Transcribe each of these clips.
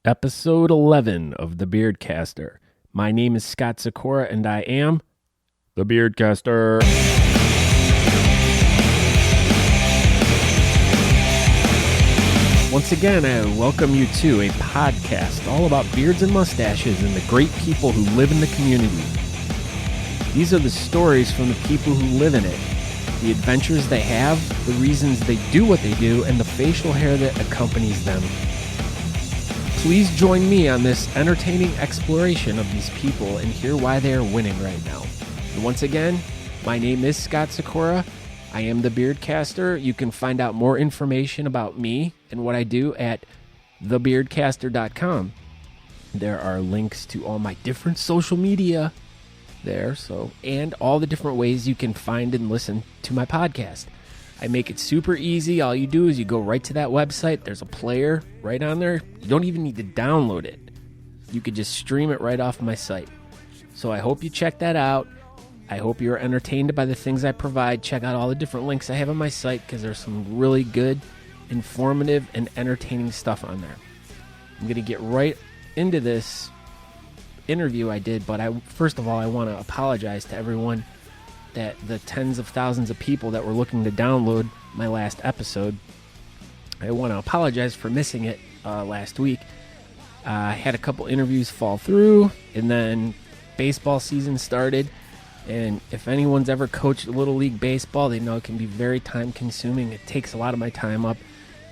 Episode 11 of The Beardcaster. My name is Scott Sakura, and I am The Beardcaster. Once again, I welcome you to a podcast all about beards and mustaches and the great people who live in the community. These are the stories from the people who live in it, the adventures they have, the reasons they do what they do, and the facial hair that accompanies them. Please join me on this entertaining exploration of these people and hear why they are winning right now. And once again, my name is Scott Sakura. I am the Beardcaster. You can find out more information about me and what I do at thebeardcaster.com. There are links to all my different social media there, and all the different ways you can find and listen to my podcast. I make it super easy. All you do is you go right to that website. There's a player right on there. You don't even need to download it. You could just stream it right off my site. So I hope you check that out. I hope you're entertained by the things I provide. Check out all the different links I have on my site because there's some really good, informative, and entertaining stuff on there. I'm going to get right into this interview I did, but first of all, I want to apologize to everyone that the tens of thousands of people that were looking to download my last episode. I want to apologize for missing it last week. I had a couple interviews fall through, and then baseball season started. And if anyone's ever coached Little League Baseball, they know it can be very time-consuming. It takes a lot of my time up,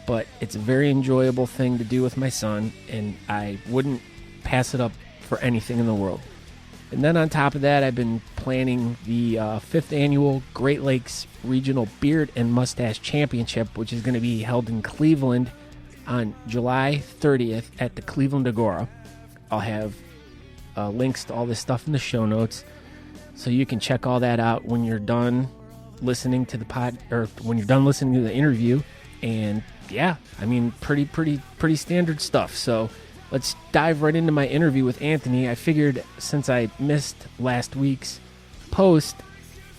but it's a very enjoyable thing to do with my son, and I wouldn't pass it up for anything in the world. And then on top of that, I've been planning the 5th annual Great Lakes Regional Beard and Mustache Championship, which is going to be held in Cleveland on July 30th at the Cleveland Agora. I'll have links to all this stuff in the show notes, so you can check all that out when you're done listening to the when you're done listening to the interview. And yeah, I mean, pretty standard stuff. So let's dive right into my interview with Anthony. I figured since I missed last week's post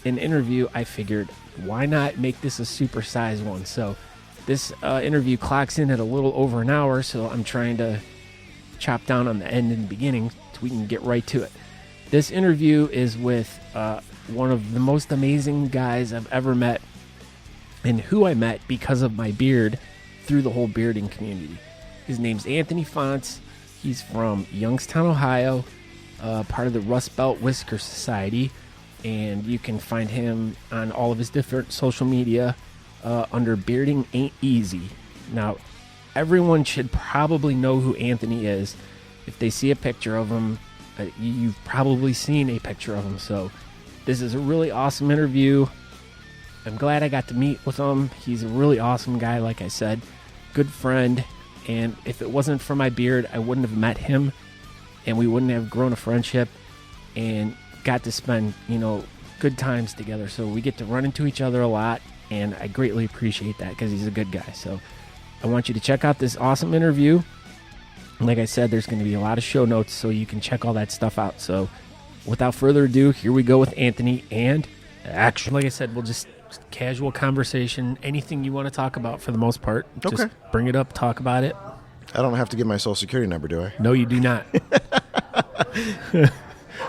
and interview, I figured why not make this a supersized one? So this interview clocks in at a little over an hour, so I'm trying to chop down on the end and the beginning so we can get right to it. This interview is with one of the most amazing guys I've ever met, and who I met because of my beard through the whole bearding community. His name's Anthony Fonts. He's from Youngstown, Ohio, part of the Rust Belt Whiskerr Society, and you can find him on all of his different social media under Bearding Ain't Easy. Now, everyone should probably know who Anthony is. If they see a picture of him, you've probably seen a picture of him. So this is a really awesome interview. I'm glad I got to meet with him. He's a really awesome guy, like I said, good friend. And if it wasn't for my beard, I wouldn't have met him, and we wouldn't have grown a friendship and got to spend, good times together. So we get to run into each other a lot, and I greatly appreciate that because he's a good guy. So I want you to check out this awesome interview. Like I said, there's going to be a lot of show notes, so you can check all that stuff out. So without further ado, here we go with Anthony and action. Like I said, we'll just casual conversation, anything you want to talk about for the most part. Just bring it up, talk about it. I don't have to give my social security number, do I? No, you do not.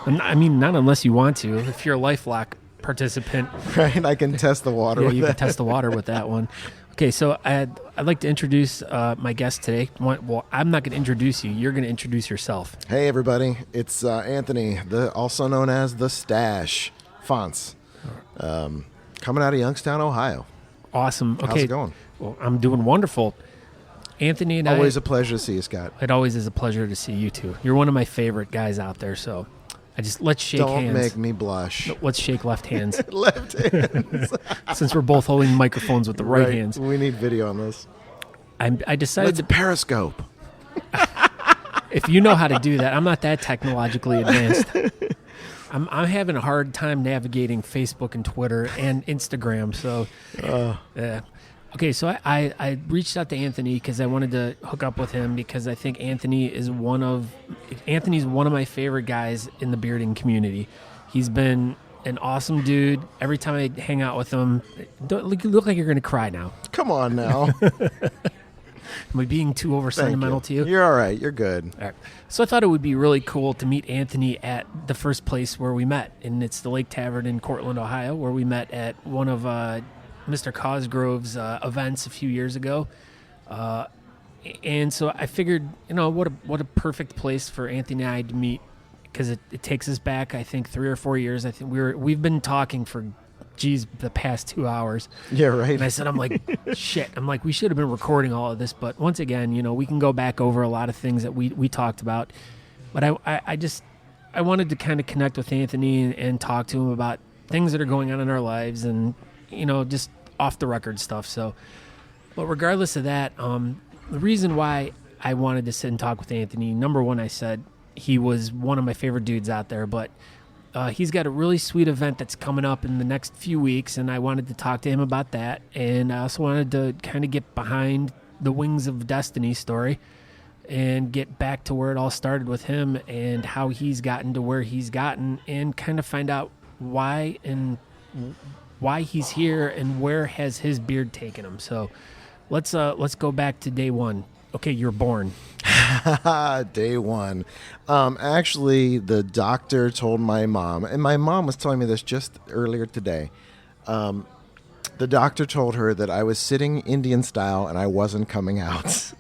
I mean, not unless you want to. If you're a LifeLock participant. Right, I can test the water with that. Yeah, you can test the water with that one. Okay, so I'd like to introduce my guest today. Well, I'm not going to introduce you. You're going to introduce yourself. Hey, everybody. It's Anthony, also known as the Stash Fonts, coming out of Youngstown, Ohio. Awesome. Okay. How's it going? Well, I'm doing wonderful. Anthony and always a pleasure to see you, Scott. It always is a pleasure to see you, too. You're one of my favorite guys out there, so let's shake hands. Don't make me blush. Let's shake left hands. Left hands. Since we're both holding microphones with the right hands. We need video on this. I decided to Periscope. If you know how to do that, I'm not that technologically advanced. I'm having a hard time navigating Facebook and Twitter and Instagram. So, okay, so I reached out to Anthony because I wanted to hook up with him because I think Anthony's one of my favorite guys in the bearding community. He's been an awesome dude. Every time I hang out with him, you look like you're going to cry now. Come on now. Am I being too over sentimental to you? You're all right. You're good. All right. So I thought it would be really cool to meet Anthony at the first place where we met, and it's the Lake Tavern in Cortland, Ohio, where we met at one of Mr. Cosgrove's events a few years ago. And so I figured, what a perfect place for Anthony and I to meet, because it takes us back, I think, 3 or 4 years. I think we've been talking for, the past 2 hours. Yeah, right. And I said, I'm like, shit. I'm like, we should have been recording all of this. But once again, we can go back over a lot of things that we talked about. But I wanted to kind of connect with Anthony and talk to him about things that are going on in our lives and, just off the record stuff. So, but regardless of that, the reason why I wanted to sit and talk with Anthony, number one, I said he was one of my favorite dudes out there, but he's got a really sweet event that's coming up in the next few weeks, and I wanted to talk to him about that. And I also wanted to kind of get behind the Wings of Destiny story and get back to where it all started with him and how he's gotten to where he's gotten, and kind of find out why he's here and where has his beard taken him. So let's go back to day one. Okay, you're born. Day one. Actually, the doctor told my mom, and my mom was telling me this just earlier today. The doctor told her that I was sitting Indian style and I wasn't coming out.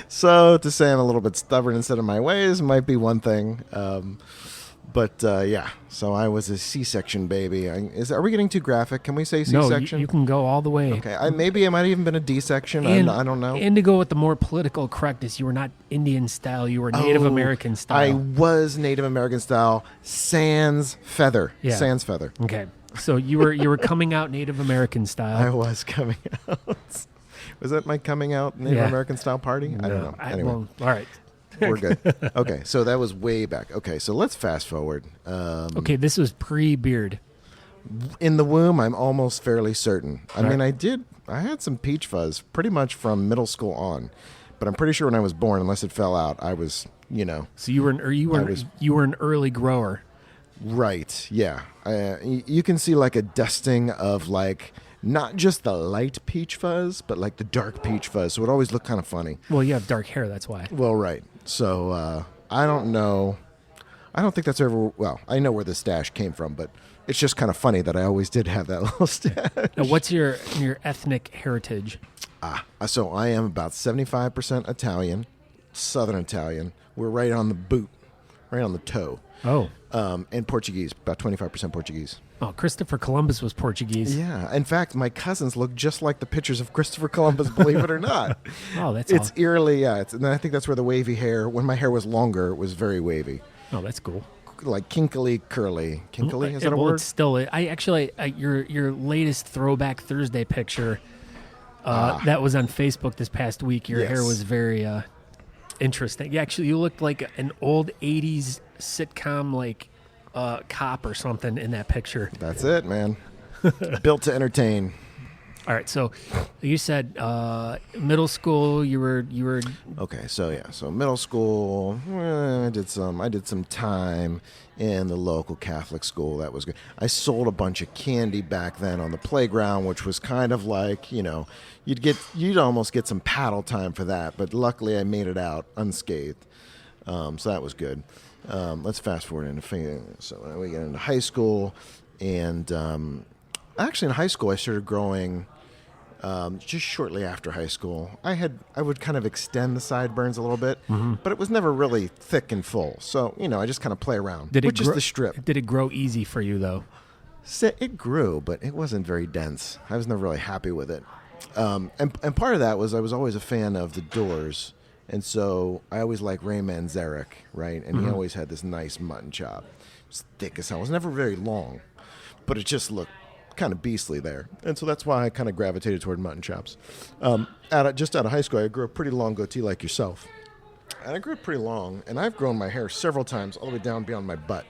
So to say I'm a little bit stubborn and set in my ways might be one thing. But yeah, so I was a C-section baby. Are we getting too graphic? Can we say C-section? No, you can go all the way. Okay, maybe it might have even been a D-section. I don't know. And to go with the more political correctness, you were not Indian style. You were Native American style. I was Native American style, sans feather. Yeah. Sans feather. Okay, so you were coming out Native American style. I was coming out. Was that my coming out Native American style party? I don't know. Anyway. Well, all right. We're good. Okay, so that was way back. Okay, so let's fast forward. Okay, this was pre-beard. In the womb, I'm almost fairly certain. I mean, Right. I had some peach fuzz pretty much from middle school on, but I'm pretty sure when I was born, unless it fell out, I was, So you were an early grower. Right, yeah. You can see like a dusting of like not just the light peach fuzz, but like the dark peach fuzz. So it always looked kind of funny. Well, you have dark hair, that's why. Well, right. So I don't know. I don't think that's ever. Well, I know where the stash came from, but it's just kind of funny that I always did have that little stash. Now, what's your ethnic heritage? So I am about 75% Italian, Southern Italian. We're right on the boot, right on the toe. Oh. And Portuguese, about 25% Portuguese. Oh, Christopher Columbus was Portuguese. Yeah. In fact, my cousins look just like the pictures of Christopher Columbus, believe it or not. Oh, that's It's eerily, yeah. And I think that's where the wavy hair, when my hair was longer, it was very wavy. Oh, that's cool. Like kinkily curly. Kinkily, is that a word? It's still, your latest Throwback Thursday picture, that was on Facebook this past week. Your hair was very interesting. You looked like an old 80s sitcom, like cop or something in that picture. That's it, man. Built to entertain. All right, so you said middle school. You were Okay, so middle school. I did some time in the local Catholic school. That was good. I sold a bunch of candy back then on the playground, which was kind of like you'd almost get some paddle time for that. But luckily, I made it out unscathed, so that was good. Let's fast forward into so we get into high school, and actually in high school I started growing just shortly after high school. I would kind of extend the sideburns a little bit, but it was never really thick and full. So I just kind of play around, which is the strip. Did it grow easy for you though? It grew, but it wasn't very dense. I was never really happy with it, and part of that was I was always a fan of the Doors. And so I always liked Ray Manzarek, right? And he always had this nice mutton chop. It was thick as hell. It was never very long, but it just looked kind of beastly there. And so that's why I kind of gravitated toward mutton chops. Just out of high school, I grew a pretty long goatee like yourself. And I grew it pretty long, and I've grown my hair several times, all the way down beyond my butt.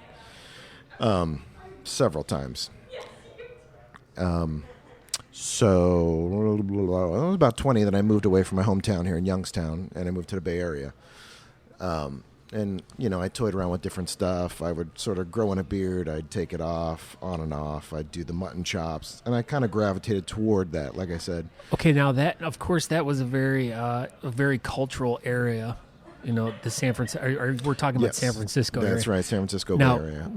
Several times. So I was about 20 that I moved away from my hometown here in Youngstown, and I moved to the Bay Area. and I toyed around with different stuff. I would sort of grow in a beard. I'd take it off, on and off. I'd do the mutton chops, and I kind of gravitated toward that. Like I said. Okay, now that of course that was a very cultural area. The San Francisco. We're talking about San Francisco. That's area. Right, San Francisco now, Bay Area.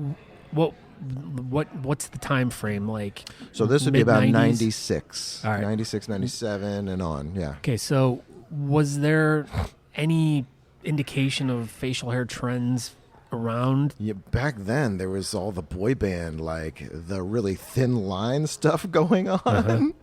What's the time frame like? So this would be about mid-90s? 96, All right. 96, 97, and on. Yeah. Okay, so was there any indication of facial hair trends around? Yeah, back then there was all the boy band, like the really thin line stuff going on.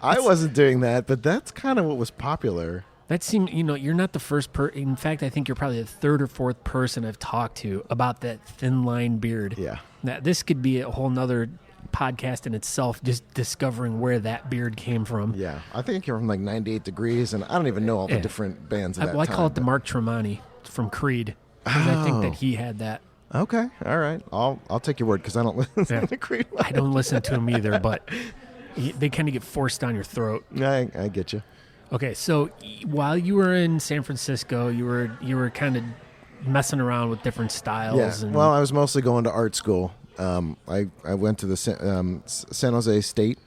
I wasn't doing that, but that's kind of what was popular. That seemed, you're not the first in fact, I think you're probably the third or fourth person I've talked to about that thin line beard. Yeah. Now, this could be a whole nother podcast in itself, just discovering where that beard came from. Yeah. I think you're from like 98 Degrees, and I don't even know all the different bands of that I time. call it the Mark Tremonti from Creed, because I think that he had that. Okay. All right. I'll take your word, because I don't listen to Creed. I don't listen to him either, but they kind of get forced down your throat. I get you. Okay, so while you were in San Francisco, you were kind of messing around with different styles. Yeah. And Well, I was mostly going to art school. I went to the San Jose State,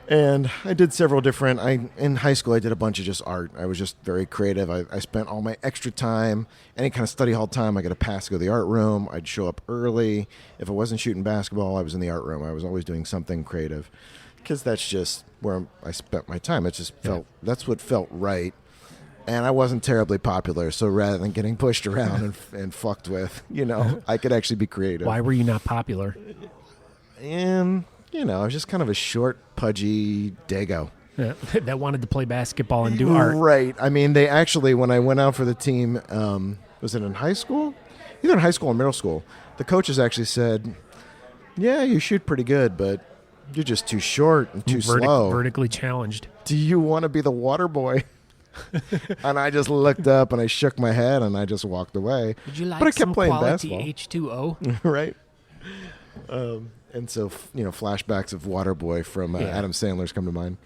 and I did several different. In high school, I did a bunch of just art. I was just very creative. I spent all my extra time, any kind of study hall time, I got a pass to go to the art room. I'd show up early. If I wasn't shooting basketball, I was in the art room. I was always doing something creative, because that's just where I spent my time. It just that's what felt right. And I wasn't terribly popular, so rather than getting pushed around and fucked with, I could actually be creative. Why were you not popular? And, I was just kind of a short, pudgy dago. Yeah, that wanted to play basketball and do art. Right. I mean, they actually, when I went out for the team, was it in high school? Either in high school or middle school. The coaches actually said, yeah, you shoot pretty good, but you're just too short and too slow. Vertically challenged. Do you want to be the water boy? And I just looked up and I shook my head and I just walked away. Would you like but I kept some playing quality basketball. H2O? Right. And so, flashbacks of Waterboy from Adam Sandler's come to mind.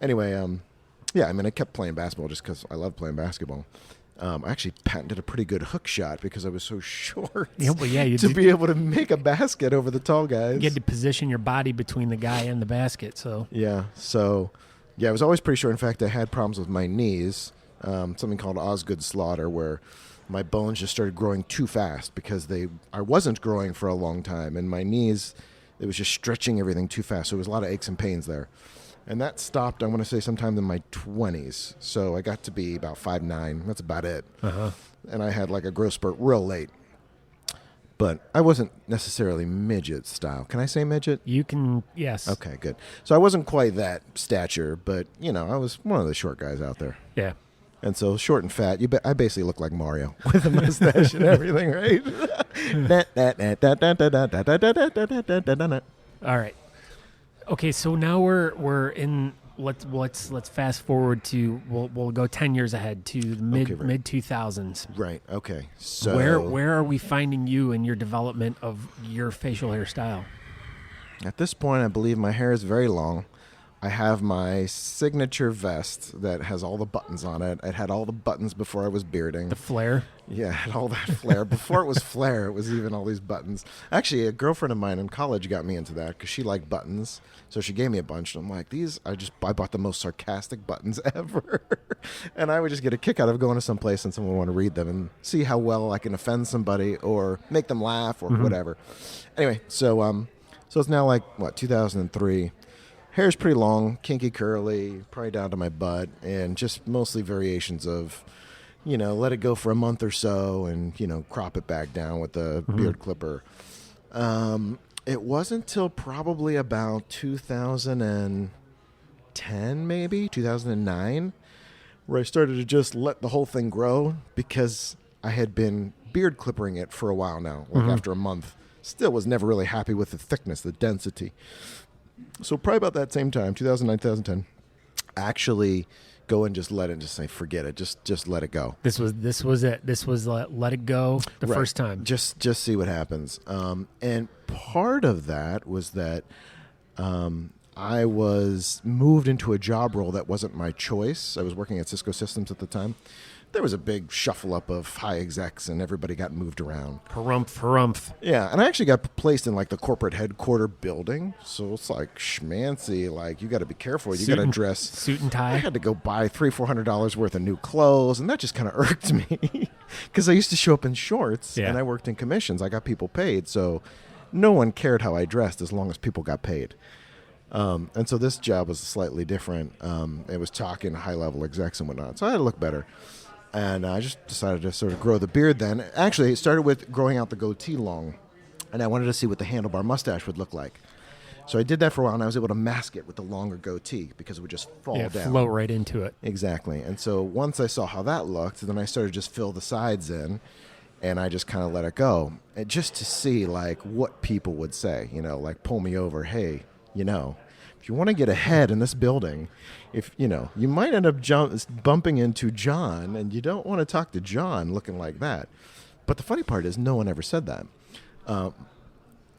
Anyway, I kept playing basketball just because I love playing basketball. I actually patented a pretty good hook shot because I was so short be able to make a basket over the tall guys. You had to position your body between the guy and the basket. So I was always pretty short. In fact, I had problems with my knees, something called Osgood slaughter, where my bones just started growing too fast because I wasn't growing for a long time, and my knees, it was just stretching everything too fast. So there was a lot of aches and pains there. And that stopped, I want to say, sometime in my 20s. So I got to be about 5'9". That's about it. Uh-huh. And I had like a growth spurt real late. But I wasn't necessarily midget style. Can I say midget? You can, yes. Okay, good. So I wasn't quite that stature, but, I was one of the short guys out there. Yeah. And so short and fat, I basically look like Mario with a mustache and everything, right? All right. Okay, so now we're in. Let's fast forward to we'll go 10 years ahead to the mid 2000s. Right. Okay. So where are we finding you in your development of your facial hairstyle? At this point, I believe my hair is very long. I have my signature vest that has all the buttons on it. It had all the buttons before I was bearding. The flare? Yeah, it had all that flare. Before it was flare, it was even all these buttons. Actually, a girlfriend of mine in college got me into that because she liked buttons. So she gave me a bunch. And I'm like, I bought the most sarcastic buttons ever. And I would just get a kick out of going to some place and someone would want to read them and see how well I can offend somebody or make them laugh or whatever. Anyway, so it's now like, 2003. Hair's pretty long, kinky curly, probably down to my butt, and just mostly variations of, let it go for a month or so and, crop it back down with the beard clipper. It wasn't until probably about 2010, maybe, 2009, where I started to just let the whole thing grow because I had been beard clippering it for a while now, after a month. Still was never really happy with the thickness, the density. So probably about that same time, 2009, 2010, actually go and just let it, just say, forget it. Just let it go. This was it. This was let it go the first time. Just see what happens. And part of that was that I was moved into a job role that wasn't my choice. I was working at Cisco Systems at the time. there was a big shuffle up of high execs, and everybody got moved around. Harumph. Yeah, and I actually got placed in like the corporate headquarter building, so it's like schmancy. Like you got to be careful. You got to dress suit and tie. I had to go buy $300-400 worth of new clothes, and that just kind of irked me because I used to show up in shorts, and I worked in commissions. I got people paid, so no one cared how I dressed as long as people got paid. And so this job was slightly different. It was talking to high-level execs and whatnot, so I had to look better. And I just decided to sort of grow the beard then. Actually, it started with growing out the goatee long, and I wanted to see what the handlebar mustache would look like. So I did that for a while, and I was able to mask it with the longer goatee because it would just fall down. Float right into it. Exactly. And so once I saw how that looked, then I started to just fill the sides in, and I just kind of let it go. And just to see, like, what people would say, like pull me over, hey, if you want to get ahead in this building, you might end up bumping into John, and you don't want to talk to John looking like that. But the funny part is no one ever said that.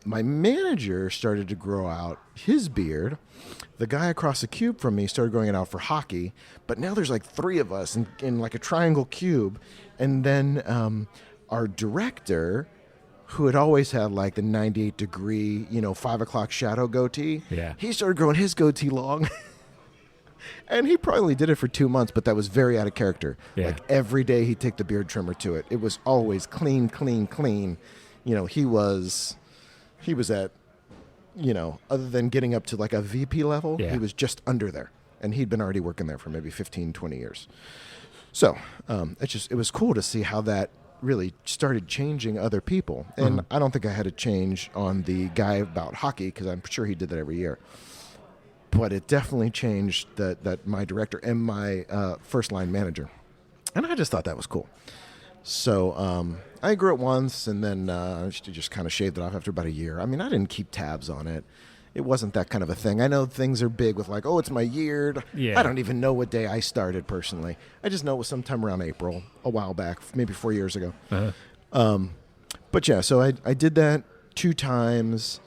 My manager started to grow out his beard. The guy across the cube from me started growing it out for hockey. But now there's like 3 of us in like a triangle cube. And then our director, who had always had like the 98-degree, 5 o'clock shadow goatee. Yeah. He started growing his goatee long. And he probably did it for 2 months, but that was very out of character. Yeah. Like every day he'd take the beard trimmer to it. It was always clean. He was at, other than getting up to like a VP level, he was just under there. And he'd been already working there for maybe 15, 20 years. So it was cool to see how that really started changing other people. And I don't think I had a change on the guy about hockey because I'm sure he did that every year. But it definitely changed that my director and my first line manager. And I just thought that was cool. So I grew it once, and then I just kind of shaved it off after about a year. I mean, I didn't keep tabs on it. It wasn't that kind of a thing. I know things are big with like, oh, it's my year. Yeah. I don't even know what day I started personally. I just know it was sometime around April, a while back, maybe 4 years ago. But yeah, so I did that 2 times.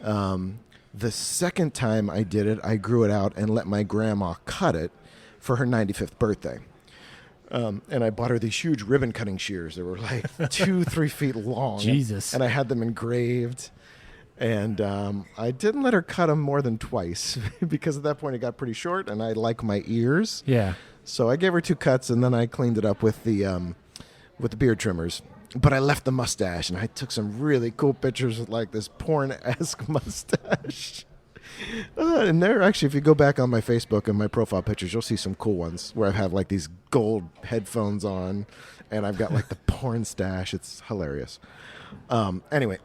The second time I did it, I grew it out and let my grandma cut it for her 95th birthday. And I bought her these huge ribbon cutting shears. They were like 2-3 feet long. Jesus. And I had them engraved. And I didn't let her cut them more than twice because at that point it got pretty short, and I like my ears. Yeah. So I gave her 2 cuts, and then I cleaned it up with the beard trimmers. But I left the mustache, and I took some really cool pictures with like this porn-esque mustache. And there, actually, if you go back on my Facebook and my profile pictures, you'll see some cool ones where I have like these gold headphones on, and I've got like the porn stash. It's hilarious. Anyway,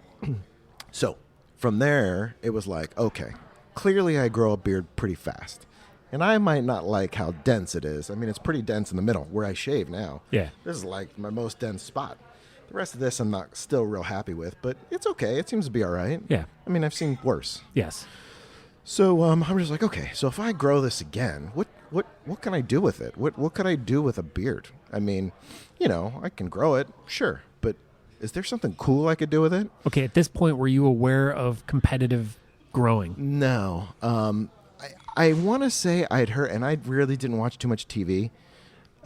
so from there, it was like, okay, clearly I grow a beard pretty fast. And I might not like how dense it is. I mean, it's pretty dense in the middle where I shave now. Yeah. This is like my most dense spot. The rest of this I'm not still real happy with, but it's okay. It seems to be all right. Yeah. I mean, I've seen worse. Yes. So I'm just like, okay, so if I grow this again, what can I do with it? What could I do with a beard? I mean, I can grow it, sure, but is there something cool I could do with it? Okay, at this point, were you aware of competitive growing? No. I want to say I'd heard, and I really didn't watch too much TV.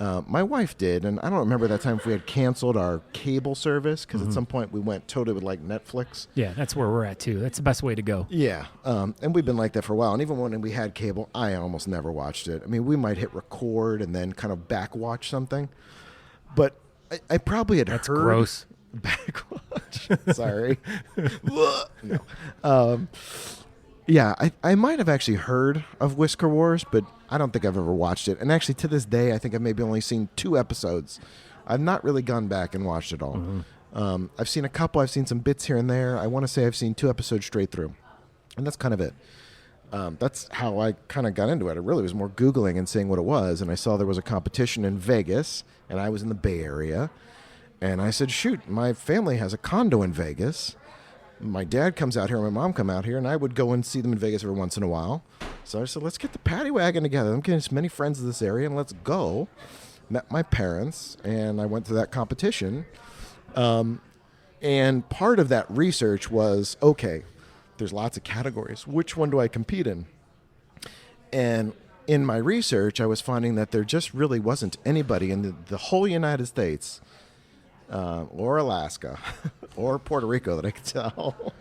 My wife did, and I don't remember that time if we had canceled our cable service, because at some point we went totally with like Netflix. Yeah, that's where we're at too. That's the best way to go. Yeah, and we've been like that for a while. And even when we had cable, I almost never watched it. I mean, we might hit record and then kind of back watch something. But I probably had That's heard... gross. Back watch. Sorry. No. Yeah, I might have actually heard of Whiskerr Wars, but I don't think I've ever watched it. And actually, to this day, I think I've maybe only seen 2 episodes. I've not really gone back and watched it all. I've seen a couple. I've seen some bits here and there. I want to say I've seen 2 episodes straight through. And that's kind of it. That's how I kind of got into it. It really was more Googling and seeing what it was. And I saw there was a competition in Vegas, and I was in the Bay Area. And I said, shoot, my family has a condo in Vegas. My dad comes out here, my mom come out here, and I would go and see them in Vegas every once in a while. So I said, let's get the paddy wagon together. I'm getting as many friends in this area, and let's go. Met my parents, and I went to that competition. And part of that research was, okay, there's lots of categories. Which one do I compete in? And in my research, I was finding that there just really wasn't anybody in the whole United States or Alaska or Puerto Rico that I could tell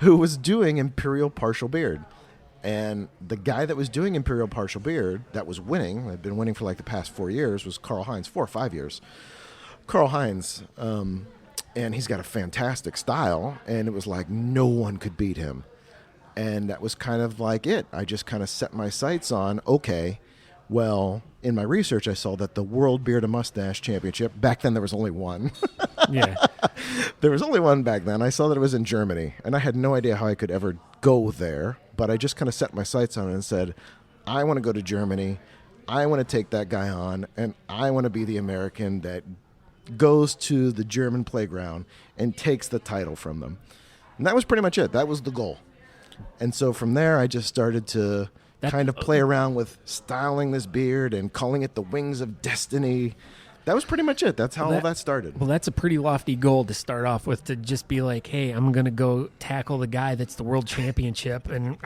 who was doing Imperial Partial Beard. And the guy that was doing Imperial Partial Beard that was winning, had been winning for like the past 4 years, was Carl Heinz, 4 or 5 years. Carl Heinz, and he's got a fantastic style, and it was like no one could beat him. And that was kind of like it. I just kind of set my sights on, okay, well, in my research, I saw that the World Beard and Mustache Championship, back then there was only one. Yeah. There was only one back then. I saw that it was in Germany, and I had no idea how I could ever go there, but I just kind of set my sights on it and said, I want to go to Germany, I want to take that guy on, and I want to be the American that goes to the German playground and takes the title from them. And that was pretty much it. That was the goal. And so from there, I just started to kind of play around with styling this beard and calling it the Wings of Destiny. That was pretty much it. That's how all that started. Well, that's a pretty lofty goal to start off with, to just be like, hey, I'm going to go tackle the guy that's the world championship. And,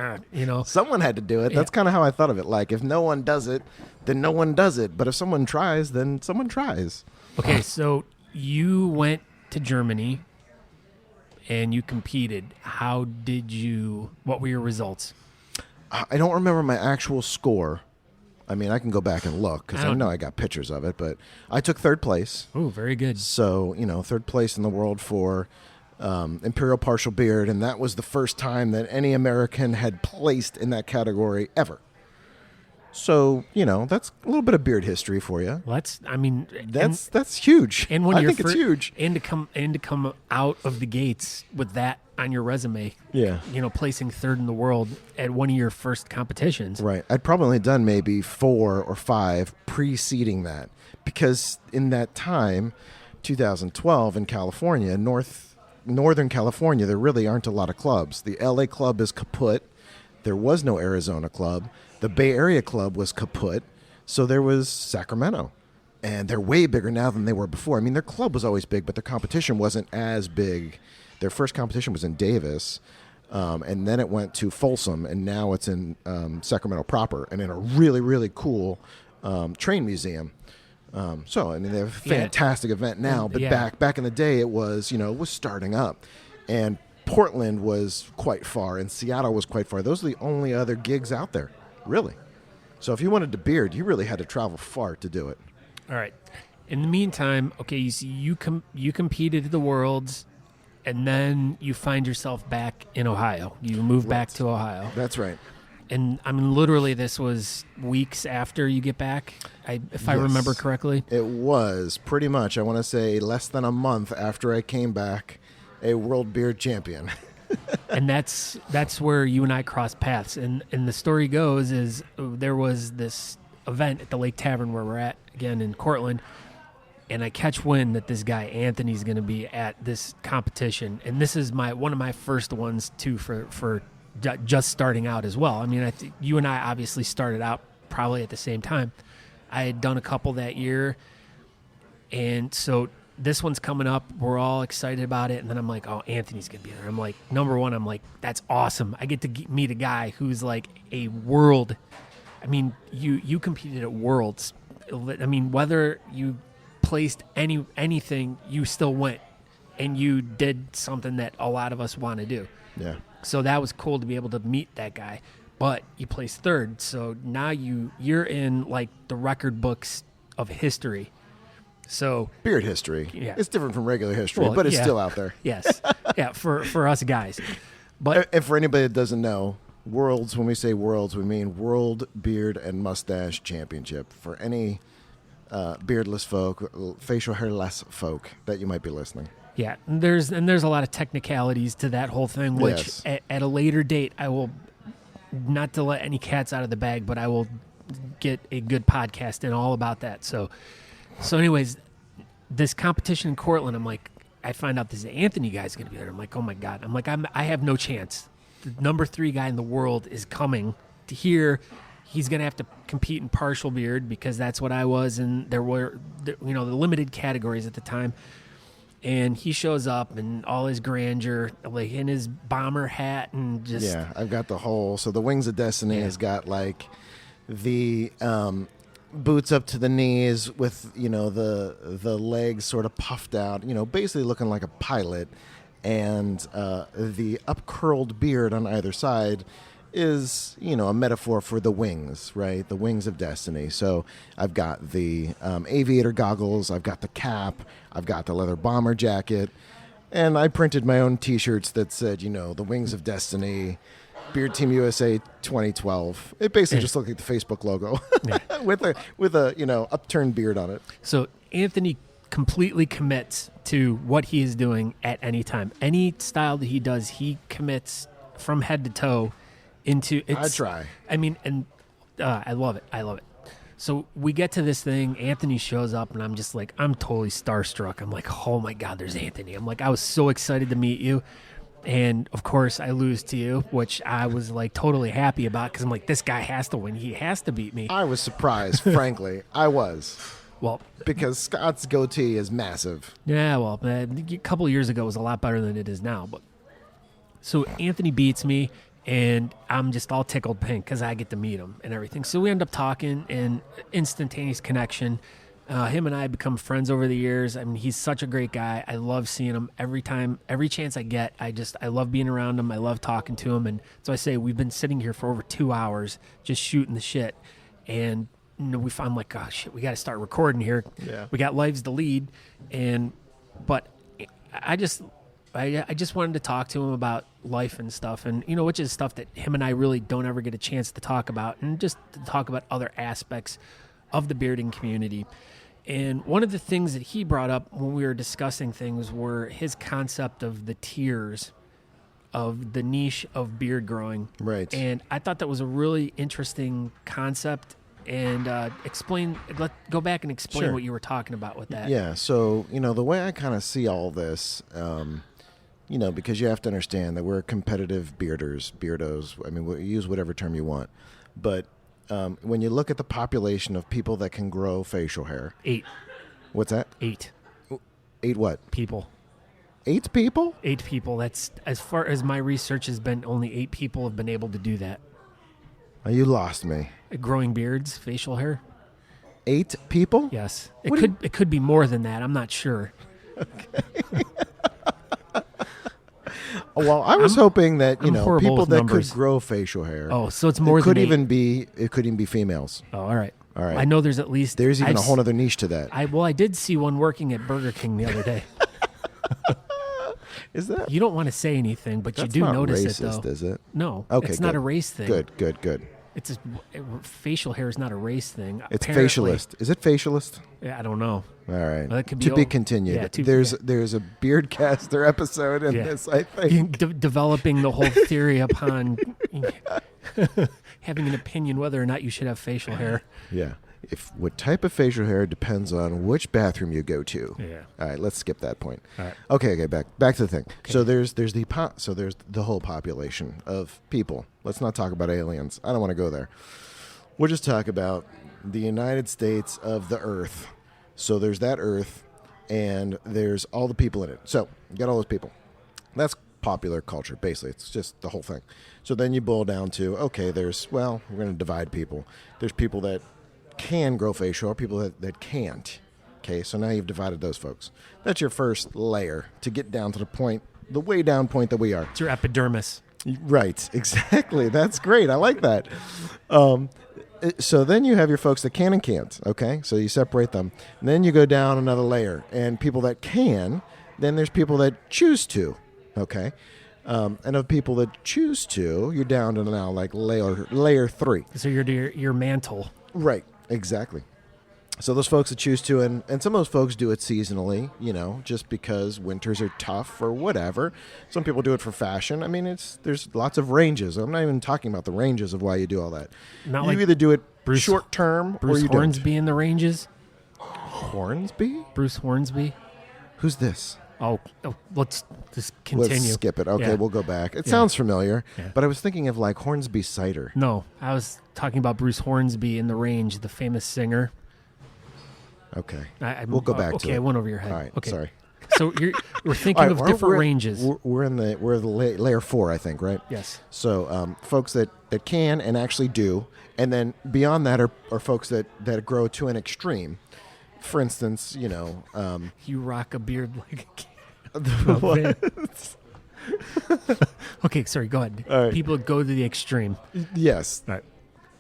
someone had to do it. Yeah. That's kind of how I thought of it. Like, if no one does it, then no one does it. But if someone tries, then someone tries. Okay, so you went to Germany and you competed. What were your results? I don't remember my actual score. I mean, I can go back and look because I know I got pictures of it, but I took third place. Oh, very good. So, third place in the world for Imperial Partial Beard, and that was the first time that any American had placed in that category ever. So, that's a little bit of beard history for you. Well, that's huge. And when I think it's huge. And to come out of the gates with that on your resume. Yeah. Placing third in the world at one of your first competitions. Right. I'd probably done maybe 4 or 5 preceding that, because in that time, 2012 in California, Northern California, there really aren't a lot of clubs. The LA club is kaput. There was no Arizona club. The Bay Area club was kaput. So there was Sacramento. And they're way bigger now than they were before. I mean, their club was always big, but their competition wasn't as big. Their first competition was in Davis, and then it went to Folsom, and now it's in Sacramento proper, and in a really, really cool train museum. So, I mean, they have a fantastic event now, but back in the day, it was, it was starting up. And Portland was quite far, and Seattle was quite far. Those are the only other gigs out there, really. So if you wanted to beard, you really had to travel far to do it. All right. In the meantime, okay, you competed at the Worlds, and then you find yourself back in Ohio. You move back to Ohio. That's right. And, I mean, literally this was weeks after you get back, if I remember correctly. It was pretty much, I want to say, less than a month after I came back, a World Beard Champion. And that's where you and I crossed paths. And the story goes is there was this event at the Lake Tavern where we're at, again, in Cortland, and I catch wind that this guy Anthony's going to be at this competition, and this is one of my first ones too for just starting out as well. I mean, you and I obviously started out probably at the same time. I had done a couple that year, and so this one's coming up. We're all excited about it, and then I'm like, oh, Anthony's going to be there. I'm like, number one, I'm like, that's awesome. I get to meet a guy who's like a world. I mean, you competed at Worlds. I mean, whether you placed anything, you still went, and you did something that a lot of us want to do. Yeah. So that was cool to be able to meet that guy. But you placed third, so now you're in like the record books of history. So beard history. Yeah. It's different from regular history, but it's still out there. Yes. Yeah, for us guys. But and for anybody that doesn't know, Worlds, when we say Worlds, we mean World Beard and Mustache Championship. For any beardless folk, facial hairless folk that you might be listening. Yeah, and there's a lot of technicalities to that whole thing, which at a later date I will, not to let any cats out of the bag, but I will get a good podcast in all about that. So anyways, this competition in Cortland, I'm like, I find out this Anthony guy's going to be there. I'm like, oh my God. I'm like, I have no chance. The number 3 guy in the world is coming to here. He's going to have to compete in partial beard because that's what I was, and there were, the limited categories at the time. And he shows up in all his grandeur, like in his bomber hat, and just... Yeah, I've got the whole... So the Wings of Destiny has got, like, the boots up to the knees with, the legs sort of puffed out, basically looking like a pilot. And the up-curled beard on either side is, a metaphor for the wings, right? The wings of destiny. So I've got the aviator goggles, I've got the cap, I've got the leather bomber jacket, and I printed my own T-shirts that said, the wings of destiny, Beard Team USA 2012. It basically just looked like the Facebook logo with a upturned beard on it. So Anthony completely commits to what he is doing at any time. Any style that he does, he commits from head to toe into it. I try. I mean, and I love it. I love it. So we get to this thing. Anthony shows up, and I'm just like, I'm totally starstruck. I'm like, oh my God, there's Anthony. I'm like, I was so excited to meet you. And of course, I lose to you, which I was like totally happy about because I'm like, this guy has to win. He has to beat me. I was surprised, frankly. I was. Well, because Scott's goatee is massive. Yeah, well, a couple of years ago was a lot better than it is now. But so Anthony beats me, and I'm just all tickled pink because I get to meet him and everything. So we end up talking, and instantaneous connection. Him and I become friends over the years. I mean, he's such a great guy. I love seeing him every chance I get. I love being around him. I love talking to him. And so I say, we've been sitting here for over 2 hours just shooting the shit. And I'm like, oh shit, we got to start recording here. Yeah. We got lives to lead. But I just wanted to talk to him about life and stuff, and which is stuff that him and I really don't ever get a chance to talk about, and just to talk about other aspects of the bearding community. And one of the things that he brought up when we were discussing things were his concept of the tiers of the niche of beard growing. Right. And I thought that was a really interesting concept. And go back and explain Sure. what you were talking about with that. Yeah. So, the way I kind of see all this, because you have to understand that we're competitive beardos. I mean, we use whatever term you want. But when you look at the population of people that can grow facial hair. 8. What's that? 8. 8 what? People. 8 people? 8 people. That's, as far as my research has been, only 8 people have been able to do that. Oh, you lost me. Growing beards, facial hair. 8 people? Yes. It could be more than that. I'm not sure. Okay. Well, I was hoping that people that could grow facial hair. Oh, so it's more it could than even be. It could even be females. Oh, all right. All right. I know there's at least. There's even a whole other niche to that. I did see one working at Burger King the other day. Is that? You don't want to say anything, but That's you do not notice racist, it though. Is it? No. Okay. It's not a race thing. Good. It's facial hair is not a race thing. It's Apparently, facialist. Is it facialist? Yeah, I don't know. All right. Well, that could to be continued. Yeah, there's a Beardcaster episode in this, I think. Developing the whole theory upon having an opinion whether or not you should have facial hair. Yeah. What type of facial hair depends on which bathroom you go to. Yeah. All right, let's skip that point. All right. Okay, back to the thing. Okay. So there's the whole population of people. Let's not talk about aliens. I don't want to go there. We'll just talk about the United States of the Earth. So there's that Earth, and there's all the people in it. So you got all those people. That's popular culture, basically. It's just the whole thing. So then you boil down to, okay, we're going to divide people. There's people that can grow facial or people that can't. Okay, so now you've divided those folks. That's your first layer to get down to the way down point that we are. It's your epidermis. Right, exactly. That's great. I like that. So then you have your folks that can and can't. Okay, so you separate them. And then you go down another layer. And people that can, then there's people that choose to. Okay, and of people that choose to, you're down to now like layer 3. So you're your mantle. Right. Exactly. So those folks that choose to, and some of those folks do it seasonally, just because winters are tough or whatever. Some people do it for fashion. I mean, there's lots of ranges. I'm not even talking about the ranges of why you do all that. Not you like either do it short term or you Hornsby don't. in the ranges. Hornsby? Bruce Hornsby. Who's this? Oh, let's just continue. Let's skip it. Okay, Yeah. We'll go back. It sounds familiar, Yeah. but I was thinking of like Hornsby cider. No, I was talking about Bruce Hornsby in the range, the famous singer. Okay. We'll go back to it. Okay, I went over your head. All right, okay. sorry. So we're thinking of different ranges. We're the layer 4, I think, right? Yes. So folks that can and actually do, and then beyond that are folks that grow to an extreme. For instance, you rock a beard like a what? Okay, sorry, go ahead. Right. People go to the extreme. Yes. Right.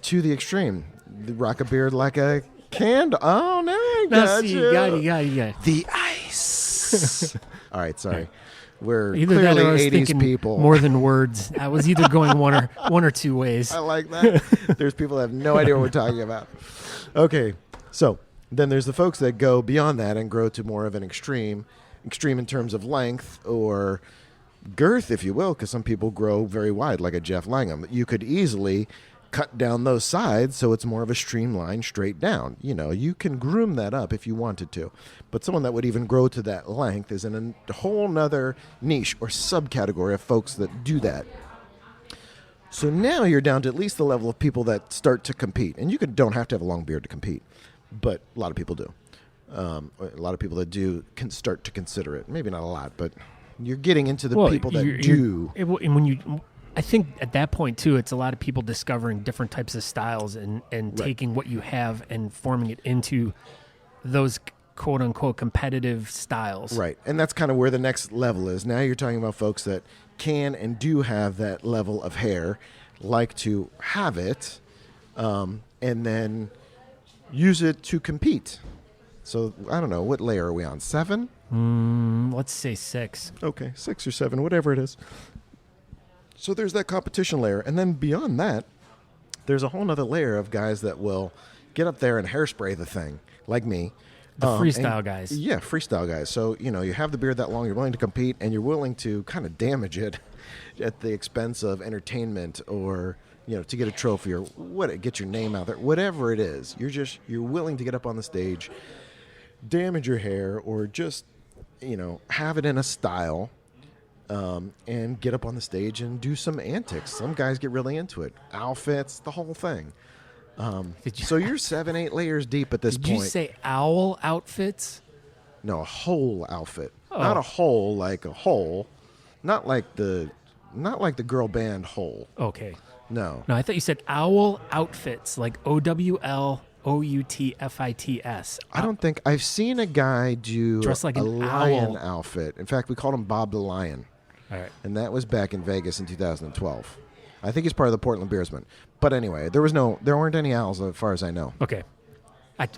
To the extreme. Rock a beard like a candle. Oh, no, I Now, got see, you. you got it. The ice. All right, sorry. We're Either clearly that or I was 80s thinking people. more than words. I was either going one or two ways. I like that. There's people that have no idea what we're talking about. Okay, so then there's the folks that go beyond that and grow to more of an extreme in terms of length or girth, if you will, because some people grow very wide, like a Jeff Langham. You could easily cut down those sides so it's more of a streamline straight down. You can groom that up if you wanted to. But someone that would even grow to that length is in a whole nother niche or subcategory of folks that do that. So now you're down to at least the level of people that start to compete. And you don't have to have a long beard to compete, but a lot of people do. A lot of people that do can start to consider it. Maybe not a lot, but you're getting into the people that do. And when I think at that point too, it's a lot of people discovering different types of styles and right. taking what you have and forming it into those quote unquote competitive styles. Right. And that's kind of where the next level is. Now you're talking about folks that can and do have that level of hair, like to have it, and then use it to compete. So I don't know, what layer are we on? 7? Let's say 6. Okay, 6 or 7, whatever it is. So there's that competition layer. And then beyond that, there's a whole other layer of guys that will get up there and hairspray the thing, like me. The freestyle guys. Yeah, freestyle guys. So, you have the beard that long, you're willing to compete, and you're willing to kind of damage it at the expense of entertainment or, to get a trophy or get your name out there. Whatever it is, you're willing to get up on the stage, damage your hair, or just, have it in a style. And get up on the stage and do some antics. Some guys get really into it. Outfits, the whole thing. So you're 7-8 layers deep at this point. Did you say owl outfits? No, a whole outfit. Oh. Not a hole like a hole. Not like the girl band Hole. Okay. No. No, I thought you said owl outfits, like OWLOUTFITS. I don't think I've seen a guy do dressed like a an lion owl outfit. In fact, we called him Bob the Lion. All right. And that was back in Vegas in 2012. I think he's part of the Portland Beersmen. But anyway, there weren't any owls as far as I know. Okay. I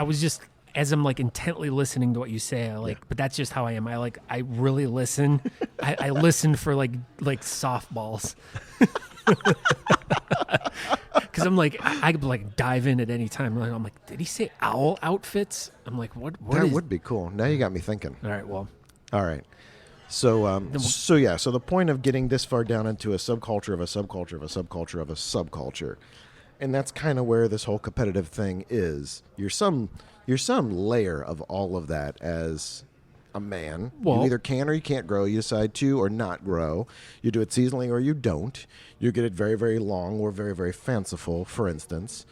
was just, as I'm like intently listening to what you say, but that's just how I am. I really listen. I listen for like softballs. Because I'm like, I could like dive in at any time. I'm like, did he say owl outfits? I'm like, what? That would be cool. Now you got me thinking. All right, well. All right. So the point of getting this far down into a subculture of a subculture of a subculture of a subculture, and that's kind of where this whole competitive thing is. You're some layer of all of that as a man. Well, you either can or you can't grow. You decide to or not grow. You do it seasonally or you don't. You get it very, very long or very, very fanciful, for instance.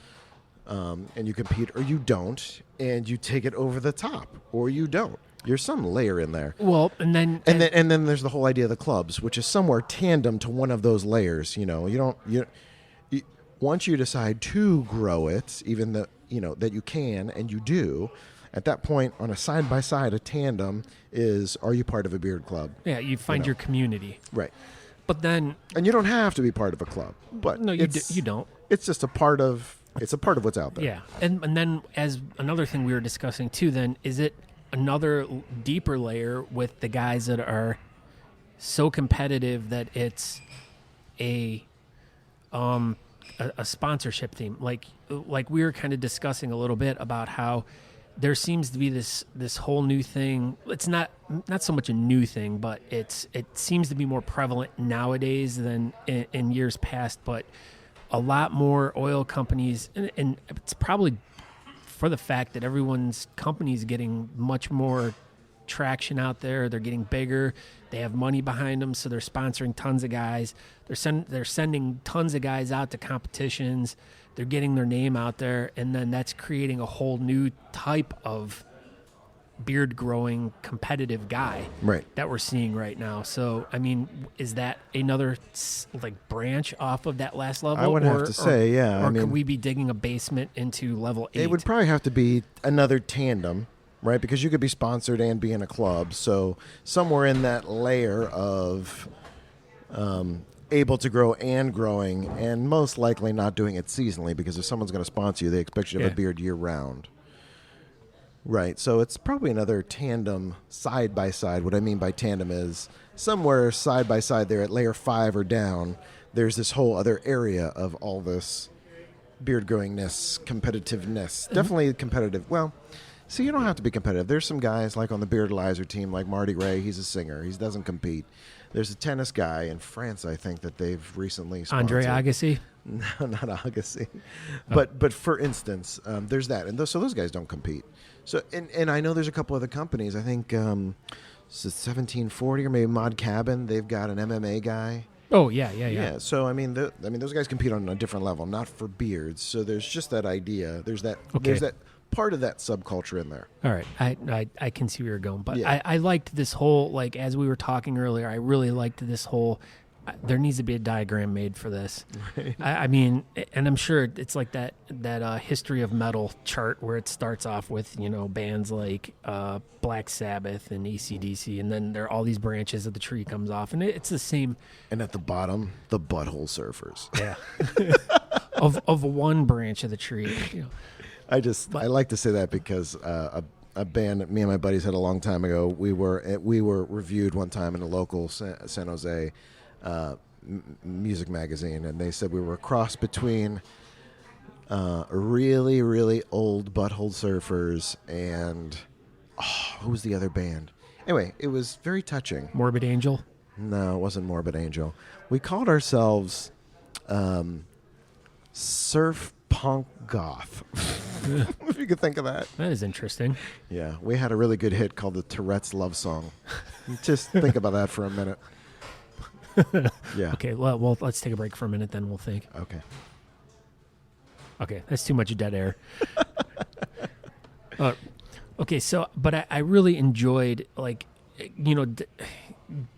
And you compete or you don't. And you take it over the top or you don't. You're some layer in there. Well, and then there's the whole idea of the clubs, which is somewhere tandem to one of those layers. Once you decide to grow it, even that you can and you do, at that point on a side by side, a tandem is: are you part of a beard club? Yeah, you find your community, right? But then, and you don't have to be part of a club, but no, you don't. It's just a part of what's out there. Yeah, and then as another thing we were discussing too, then is it another deeper layer with the guys that are so competitive that it's a sponsorship theme, like we were kind of discussing a little bit about how there seems to be this whole new thing. It's not so much a new thing, but it seems to be more prevalent nowadays than in years past. But a lot more oil companies, and it's probably for the fact that everyone's company is getting much more traction out there. They're getting bigger. They have money behind them, so they're sponsoring tons of guys. They're sending tons of guys out to competitions. They're getting their name out there, and then that's creating a whole new type of beard growing competitive guy Right. that we're seeing right now. So, I mean, is that another like branch off of that last level? I would have to say, yeah. Or I mean, could we be digging a basement into level 8? it would probably have to be another tandem, right? Because you could be sponsored and be in a club. So somewhere in that layer of able to grow and growing, and most likely not doing it seasonally, because if someone's going to sponsor you, they expect you to have a beard year-round. Right, so it's probably another tandem side by side. What I mean by tandem is somewhere side by side there at layer 5 or down, there's this whole other area of all this beard growingness, competitiveness. Definitely competitive. Well, see, you don't have to be competitive. There's some guys like on the Beardalizer team, like Marty Ray. He's a singer. He doesn't compete. There's a tennis guy in France, I think, that they've recently sponsored. Andre Agassi? No, not Agassi. But for instance, there's that. And so those guys don't compete. So and I know there's a couple other companies. I think 1740 or maybe Mod Cabin. They've got an MMA guy. Oh, yeah. So I mean, those guys compete on a different level, not for beards. So there's just that idea. There's that part of that subculture in there. All right, I can see where you're going, but Yeah. I liked this whole, like, as we were talking earlier, I really liked this whole. There needs to be a diagram made for this. Right. I mean, and I'm sure it's like that history of metal chart where it starts off with, you know, bands like Black Sabbath and AC/DC, and then there are all these branches of the tree comes off, and it's the same. And at the bottom, the Butthole Surfers. Yeah. of one branch of the tree. You know. I like to say that because a band me and my buddies had a long time ago. We were reviewed one time in a local San Jose music magazine, and they said we were a cross between really, really old Butthole Surfers and who was the other band? Anyway, it was very touching. Morbid Angel? No, it wasn't Morbid Angel. We called ourselves Surf Punk Goth. If you could think of that. That is interesting. Yeah, we had a really good hit called the Tourette's Love Song. Just think about that for a minute. Yeah. Okay, well, let's take a break for a minute, then we'll think. Okay. Okay, that's too much dead air. Okay, so, but I really enjoyed, like, you know,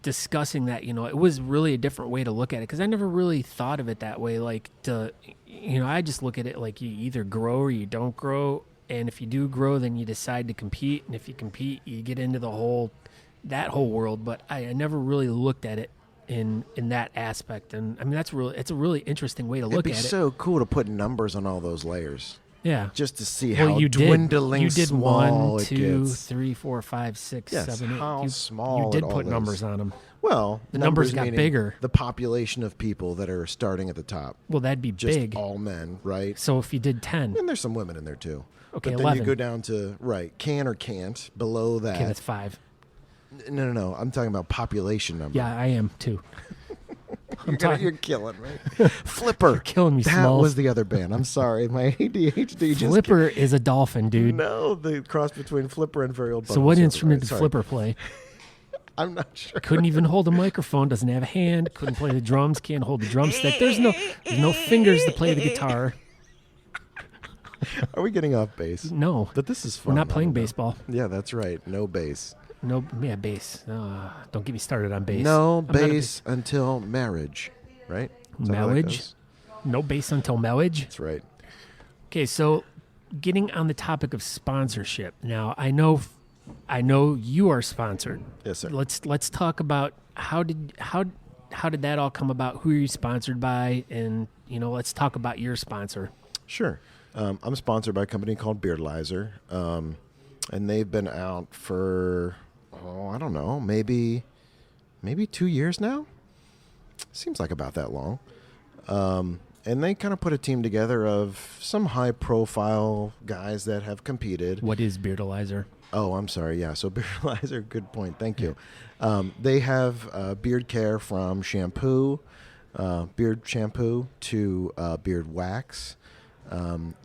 discussing that. You know, it was really a different way to look at it, because I never really thought of it that way. Like, you know, I just look at it like you either grow or you don't grow, and if you do grow, then you decide to compete, and if you compete, you get into that whole world. But I never really looked at it in that aspect, and I mean, it's a really interesting way to look at it. It'd be so cool to put numbers on all those layers. Yeah, just to see how you dwindling you did small 1, it 2, gets. 3, 4, 5, 6, Yes, 7, 8. how small you did it all put is. numbers on them. Well, The numbers got meaning bigger. The population of people that are starting at the top. Well, that'd be Just big. all men, right? So if you did 10, And there's some women in there too. Okay, but then 11. you go down to can or can't below that. okay, that's 5. No. I'm talking about population number. Yeah, I am too. You're killing me. Flipper. killing me, That Smalls. was the other band. I'm sorry. My ADHD just... Flipper is a dolphin, dude. No, the cross between Flipper and very old So what Butthole instrument Surfer. did Flipper play? I'm not sure. Couldn't even hold a microphone. Doesn't have a hand. Couldn't play the drums. Can't hold the drumstick. There's no fingers to play the guitar. Are we getting off base? No, But this is fun. we're not playing I don't know. baseball. Yeah, that's right. No bass. No, yeah, bass. Don't get me started on bass. No I'm not a bass until marriage, right? Is that how that Marriage? goes? No bass until marriage. That's right. Okay, so getting on the topic of sponsorship. Now, I know you are sponsored. Yes, sir. Let's talk about how did that all come about? Who are you sponsored by? And let's talk about your sponsor. Sure. I'm sponsored by a company called Beardalizer, and they've been out for, I don't know, maybe 2 years now? Seems like about that long. And they kind of put a team together of some high-profile guys that have competed. What is Beardalizer? Oh, I'm sorry. Yeah, so Beardalizer, good point. Thank you. They have beard care from shampoo, beard shampoo, to beard wax,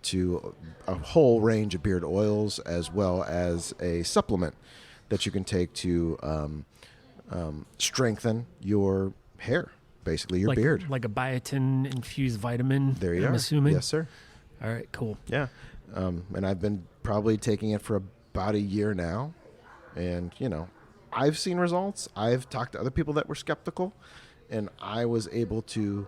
to a whole range of beard oils, as well as a supplement that you can take to strengthen your hair, basically your beard. Like a biotin infused vitamin. There you are. I'm assuming. Yes, sir. All right, cool. Yeah. And I've been probably taking it for about a year now. And, I've seen results. I've talked to other people that were skeptical, and I was able to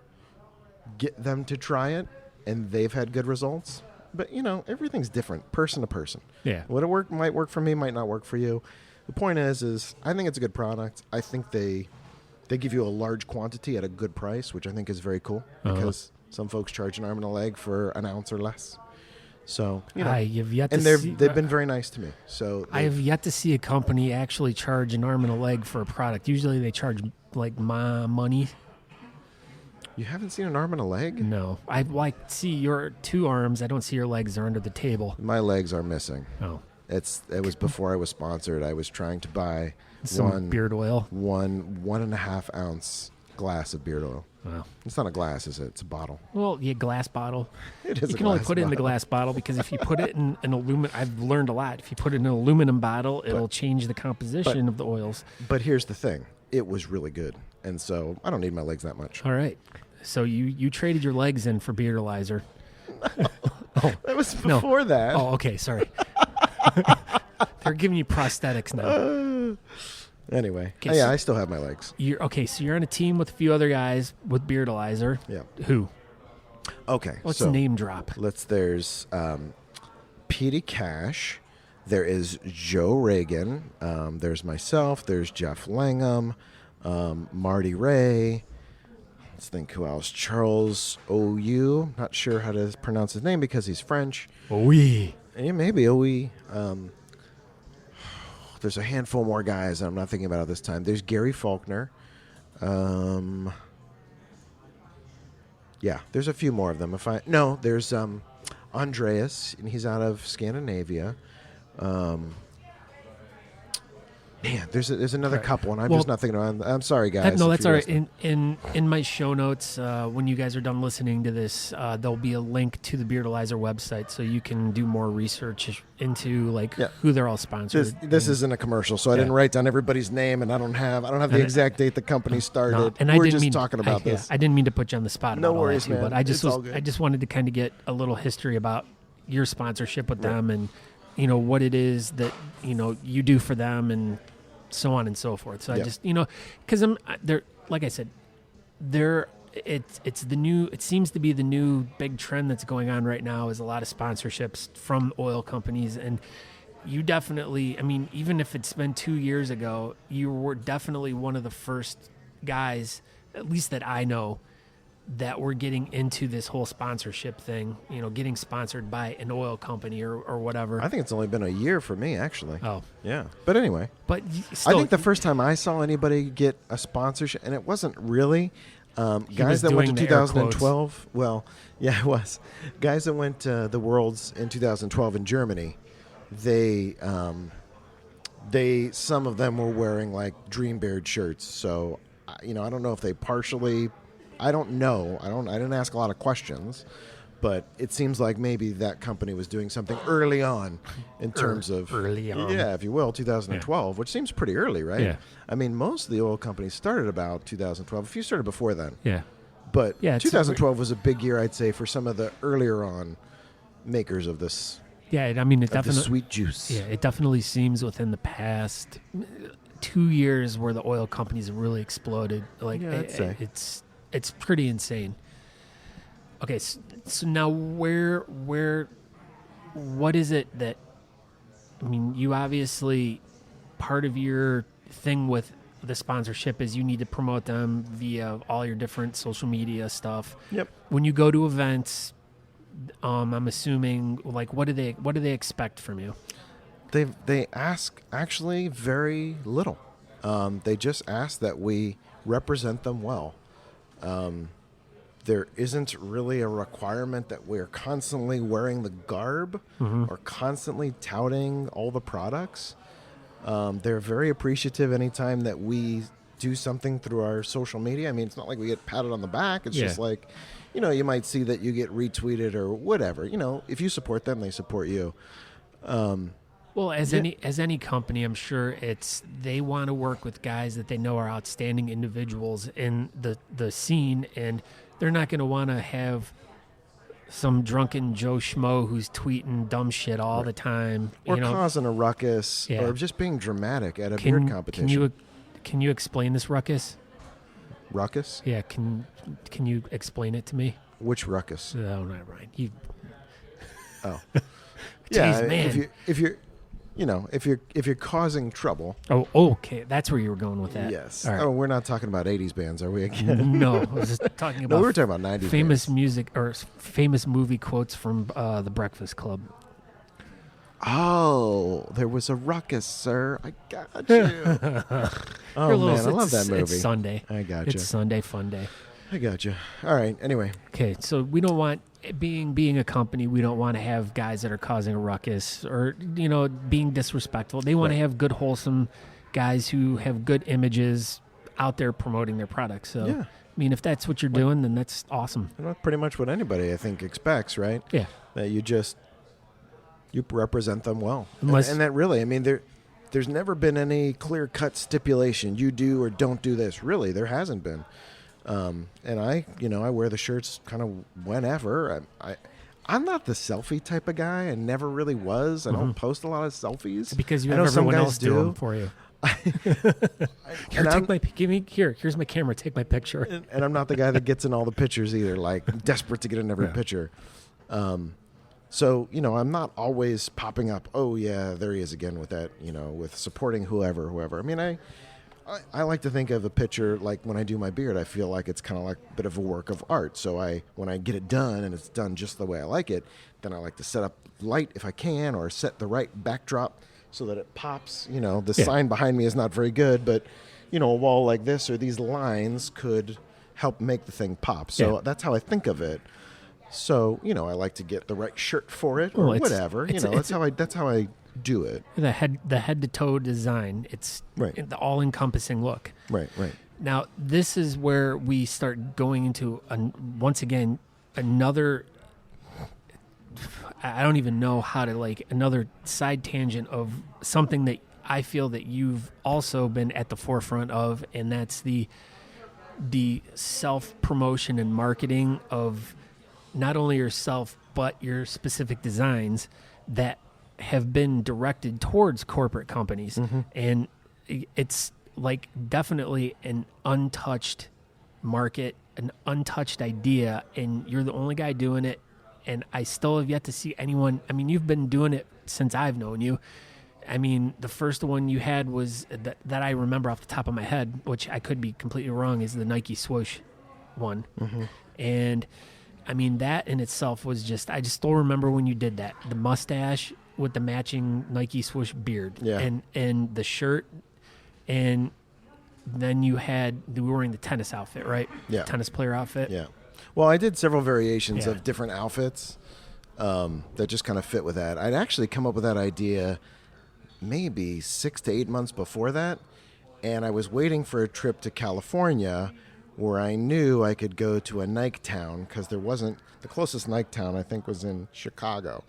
get them to try it, and they've had good results. But, everything's different, person to person. Yeah. What might work for me might not work for you. The point is I think it's a good product. I think they give you a large quantity at a good price, which I think is very cool, because some folks charge an arm and a leg for an ounce or less. So, they've been very nice to me. So I have yet to see a company actually charge an arm and a leg for a product. Usually they charge like my money. You haven't seen an arm and a leg? No. I see your 2 arms. I don't see your legs. They're under the table. My legs are missing. Oh. It was before I was sponsored. I was trying to buy some beard oil. 1.5 ounce glass of beard oil. Wow. It's not a glass, is it? It's a bottle. Well, yeah, glass bottle. It is. You can only put it in the glass bottle because if you put it in an aluminum, I've learned a lot. If you put it in an aluminum bottle, it'll change the composition of the oils. But here's the thing: it was really good, and so I don't need my legs that much. All right. So you traded your legs in for Beardalizer. That was before that. Oh, okay. Sorry. They're giving you prosthetics now. Anyway, Okay, I still have my legs. So you're on a team with a few other guys with Beardalizer. Yeah. Who? Okay. Let's name drop. There's Petey Cash. There is Joe Reagan. There's myself. There's Jeff Langham. Marty Ray. Let's think who else. Charles O.U. Not sure how to pronounce his name because he's French. Oui. Yeah, maybe O.E. There's a handful more guys that I'm not thinking about at this time. There's Gary Faulkner. Yeah, there's a few more of them. There's Andreas, and he's out of Scandinavia. Man, there's another couple, and I'm just not thinking about. I'm sorry, guys. No, that's all right. In my show notes, when you guys are done listening to this, there'll be a link to the Beardalizer website, so you can do more research into who they're all sponsored. This isn't a commercial, so I didn't write down everybody's name, and I don't have the exact date the company started. No, and we're just talking about this. I didn't mean to put you on the spot. No worries, man. But I just wanted to kind of get a little history about your sponsorship with them, and what it is that you do for them, and so on and so forth. So I just, because I'm there, like I said, it's the new, it seems to be the new big trend that's going on right now is a lot of sponsorships from oil companies. And you definitely, even if it's been 2 years ago, you were definitely one of the first guys, at least that I know, that we're getting into this whole sponsorship thing, getting sponsored by an oil company or whatever. I think it's only been a year for me, actually. Oh. Yeah. But anyway. But I think the first time I saw anybody get a sponsorship, and it wasn't really guys that went to 2012. Well, yeah, it was. Guys that went to the Worlds in 2012 in Germany, they some of them were wearing like Dreambeard shirts. So, I don't know if they partially... I don't know. I didn't ask a lot of questions, but it seems like maybe that company was doing something early on in terms of early on. Yeah, if you will, 2012, which seems pretty early, right? Yeah. Most of the oil companies started about 2012. A few started before then. Yeah. But 2012 was a big year, I'd say, for some of the earlier on makers of this. Yeah, it definitely sweet juice. Yeah, it definitely seems within the past 2 years where the oil companies have really exploded. I'd say. It's pretty insane. Okay, so now what is it that, you obviously, part of your thing with the sponsorship is you need to promote them via all your different social media stuff. Yep. When you go to events, I'm assuming, what do they expect from you? They ask actually very little. They just ask that we represent them well. There isn't really a requirement that we're constantly wearing the garb or constantly touting all the products. They're very appreciative anytime that we do something through our social media. It's not like we get patted on the back. It's just like, you might see that you get retweeted or whatever. If you support them, they support you. Well, as any company, I'm sure they want to work with guys that they know are outstanding individuals in the scene, and they're not going to want to have some drunken Joe Schmo who's tweeting dumb shit all the time. Or causing a ruckus, Yeah. or just being dramatic at a beard competition. Can you explain this ruckus? Ruckus? Yeah, can you explain it to me? Which ruckus? No, not right. You. Oh, Jeez, yeah. man. If you're causing trouble. Oh, okay. That's where you were going with that. Yes. All right. Oh, we're not talking about 80s bands, are we again? No, I was just talking about No, we were talking about 90s famous bands. music or famous movie quotes from The Breakfast Club. Oh, there was a ruckus, sir. I got you. Oh, man, I love that movie. It's Sunday. I got you. It's Sunday fun day. I got you. All right, anyway. Okay, so we don't want, being a company, we don't want to have guys that are causing a ruckus or, being disrespectful. They want to have good, wholesome guys who have good images out there promoting their products. So, Yeah. I mean, if that's what you're doing, then that's awesome. And that's pretty much what anybody, I think, expects, right? Yeah. That you represent them well. Unless- and that really, I mean, there's never been any clear-cut stipulation. You do or don't do this. Really, there hasn't been. And I wear the shirts kind of whenever. I'm not the selfie type of guy. I never really was. I don't post a lot of selfies. It's because you I have know some everyone guys else do them for you. Here, here's my camera. Take my picture. And I'm not the guy that gets in all the pictures either. Like, I'm desperate to get in every picture. So, I'm not always popping up, oh, yeah, there he is again with that, with supporting whoever. I mean, I like to think of a picture like when I do my beard, I feel like it's kind of like a bit of a work of art. So when I get it done and it's done just the way I like it, then I like to set up light if I can, or set the right backdrop so that it pops. The sign behind me is not very good, but, a wall like this or these lines could help make the thing pop. So that's how I think of it. So, I like to get the right shirt for it or whatever. That's how I do it. The head to toe design. It's the all encompassing look. Right. Now, this is where we start going into once again another. I don't even know how to another side tangent of something that I feel that you've also been at the forefront of, and that's the self promotion and marketing of not only yourself but your specific designs that have been directed towards corporate companies. And it's definitely an untouched market, an untouched idea, and you're the only guy doing it. And I still have yet to see anyone. I mean, you've been doing it since I've known you. I mean, the first one you had was that I remember off the top of my head, which I could be completely wrong, is the Nike swoosh one. And I mean, that in itself was I just still remember when you did that, the mustache with the matching Nike swoosh beard, and the shirt, and then you were wearing the tennis outfit, right? Yeah. Tennis player outfit. Yeah. Well, I did several variations of different outfits that just kind of fit with that. I'd actually come up with that idea maybe 6 to 8 months before that, and I was waiting for a trip to California where I knew I could go to a Nike town, because the closest Nike town I think was in Chicago.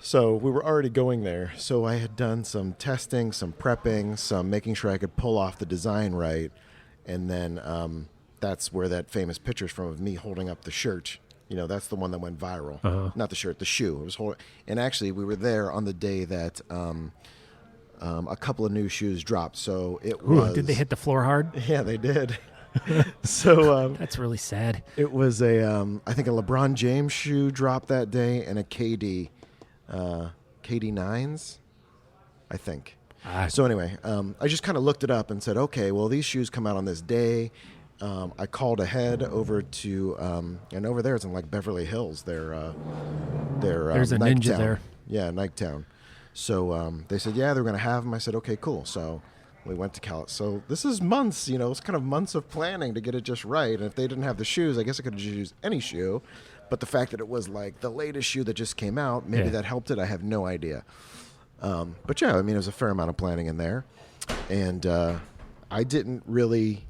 So we were already going there. So I had done some testing, some prepping, some making sure I could pull off the design right. And then that's where that famous picture's from of me holding up the shirt. That's the one that went viral. Not the shirt, the shoe. It was and actually we were there on the day that a couple of new shoes dropped. So it was. Did they hit the floor hard? Yeah, they did. So that's really sad. It was I think a LeBron James shoe dropped that day, and a KD 9s, I think. So anyway, I just kind of looked it up and said, okay, well, these shoes come out on this day. I called ahead over to and over there it's in Beverly Hills. There's a Nike Ninja town. there. Yeah, Nike Town. So they said, yeah, they're going to have them. I said, okay, cool. So we went to Cal. So this is months, it's kind of months of planning to get it just right. And if they didn't have the shoes, I guess I could have just used any shoe. But the fact that it was the latest shoe that just came out, maybe that helped it. I have no idea. But yeah, I mean, it was a fair amount of planning in there. And I didn't really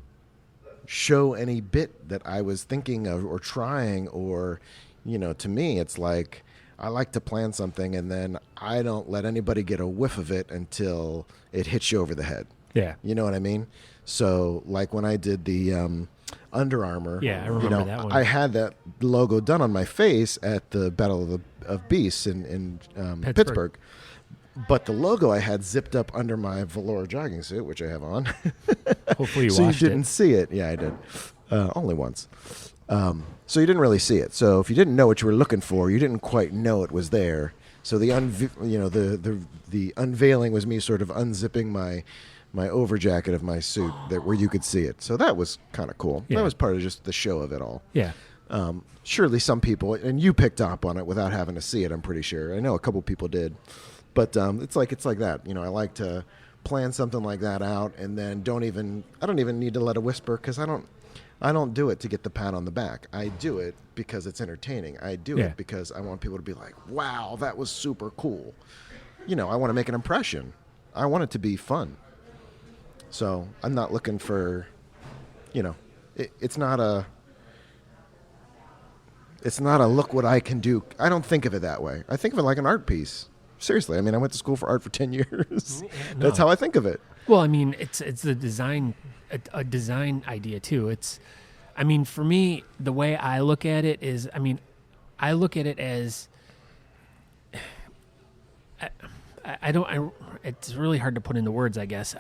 show any bit that I was thinking of or trying, or, to me, it's I like to plan something and then I don't let anybody get a whiff of it until it hits you over the head. Yeah. You know what I mean? So when I did the Under Armour. Yeah, I remember that one. I had that logo done on my face at the Battle of Beasts in Pittsburgh. But the logo I had zipped up under my velour jogging suit, which I have on. Hopefully you so washed you didn't see it. Yeah, I did. Only once. So you didn't really see it. So if you didn't know what you were looking for, you didn't quite know it was there. So the unveiling was me sort of unzipping my over jacket of my suit where you could see it. So that was kind of cool. Yeah. That was part of just the show of it all. Yeah. Surely some people, and you picked up on it without having to see it, I'm pretty sure. I know a couple people did. But it's like that. I like to plan something like that out, and then I don't even need to let it whisper, because I don't do it to get the pat on the back. I do it because it's entertaining. I do it because I want people to be like, wow, that was super cool. I want to make an impression. I want it to be fun. So I'm not looking for, it's not a look what I can do. I don't think of it that way. I think of it like an art piece. Seriously, I went to school for art for 10 years. No. That's how I think of it. Well, it's a design idea too. For me, the way I look at it is, I look at it as, it's really hard to put into words, I guess.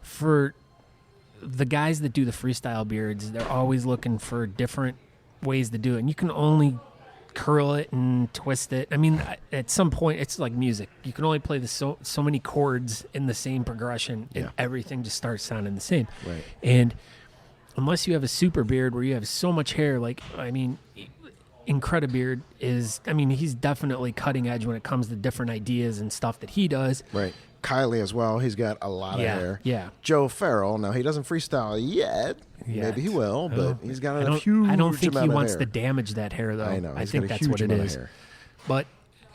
For the guys that do the freestyle beards, they're always looking for different ways to do it. And you can only curl it and twist it. At some point, it's like music. You can only play so many chords in the same progression, and everything just starts sounding the same. Right. And unless you have a super beard where you have so much hair, Incredibeard is, he's definitely cutting edge when it comes to different ideas and stuff that he does. Right. Kylie as well. He's got a lot of hair. Yeah. Joe Farrell. Now, he doesn't freestyle yet. Maybe he will, but he's got a huge amount of hair. I don't think he wants to damage that hair, though. I know. I think that's what it is. But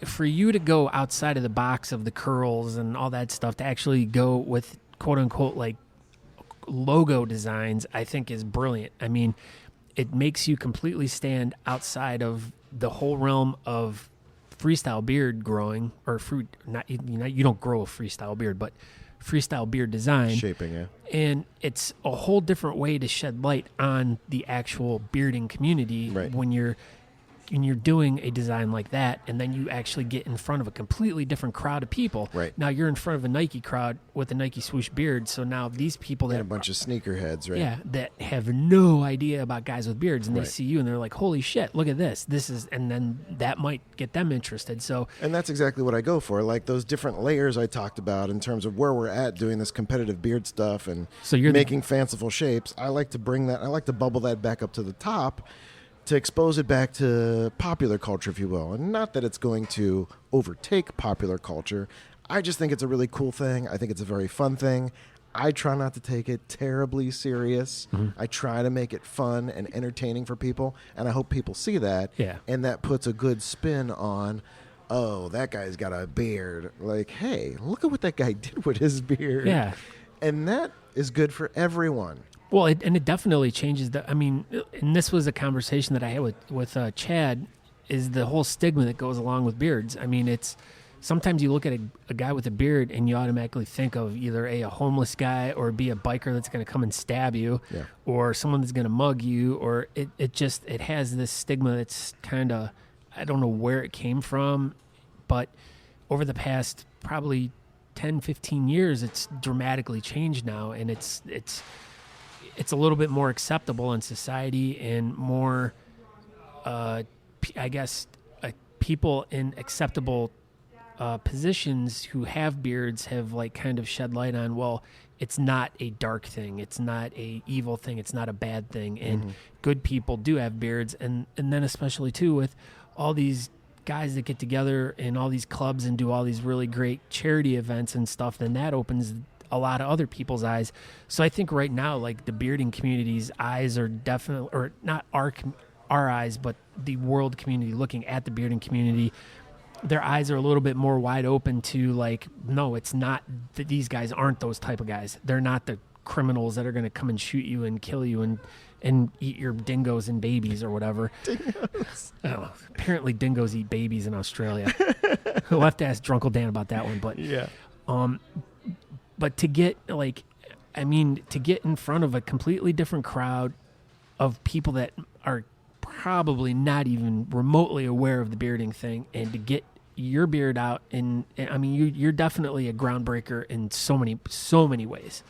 for you to go outside of the box of the curls and all that stuff, to actually go with quote-unquote logo designs, I think is brilliant. It makes you completely stand outside of the whole realm of freestyle beard growing, or fruit. You don't grow a freestyle beard, but freestyle beard design shaping. Yeah, and it's a whole different way to shed light on the actual bearding community when you're doing a design like that, and then you actually get in front of a completely different crowd of people. Right. Now you're in front of a Nike crowd with a Nike swoosh beard, so now these people that a bunch of sneakerheads, right? Yeah, that have no idea about guys with beards, and they see you and they're like, "Holy shit, look at this! This is," and then that might get them interested. So, and that's exactly what I go for, like those different layers I talked about in terms of where we're at doing this competitive beard stuff, and so you're making fanciful shapes. I like to bring that. I like to bubble that back up to the top, to expose it back to popular culture, if you will. And not that it's going to overtake popular culture. I just think it's a really cool thing. I think it's a very fun thing. I try not to take it terribly serious. Mm-hmm. I try to make it fun and entertaining for people, and I hope people see that. Yeah. And that puts a good spin on, oh, that guy's got a beard. Like, hey, look at what that guy did with his beard. Yeah. And that is good for everyone. Well, it definitely changes and this was a conversation that I had with Chad, is the whole stigma that goes along with beards. It's sometimes you look at a guy with a beard and you automatically think of either a homeless guy, or be a biker that's going to come and stab you, or someone that's going to mug you, or it has this stigma that's kind of, I don't know where it came from, but over the past probably 10, 15 years, it's dramatically changed now, and it's a little bit more acceptable in society, and more, people in acceptable positions who have beards have kind of shed light on, well, it's not a dark thing, it's not a evil thing, it's not a bad thing, and good people do have beards, and then especially too with all these guys that get together in all these clubs and do all these really great charity events and stuff, then that opens a lot of other people's eyes. So I think right now, the bearding community's eyes are definitely, or not our eyes, but the world community looking at the bearding community, their eyes are a little bit more wide open to no, it's not that these guys aren't those type of guys. They're not the criminals that are going to come and shoot you and kill you and eat your dingoes and babies or whatever. Dingoes. I don't know. Apparently dingoes eat babies in Australia. We'll have to ask Drunkle Dan about that one, but yeah. But to get I mean, to get in front of a completely different crowd of people that are probably not even remotely aware of the bearding thing, and to get your beard out, and I mean, you're definitely a groundbreaker in so many ways.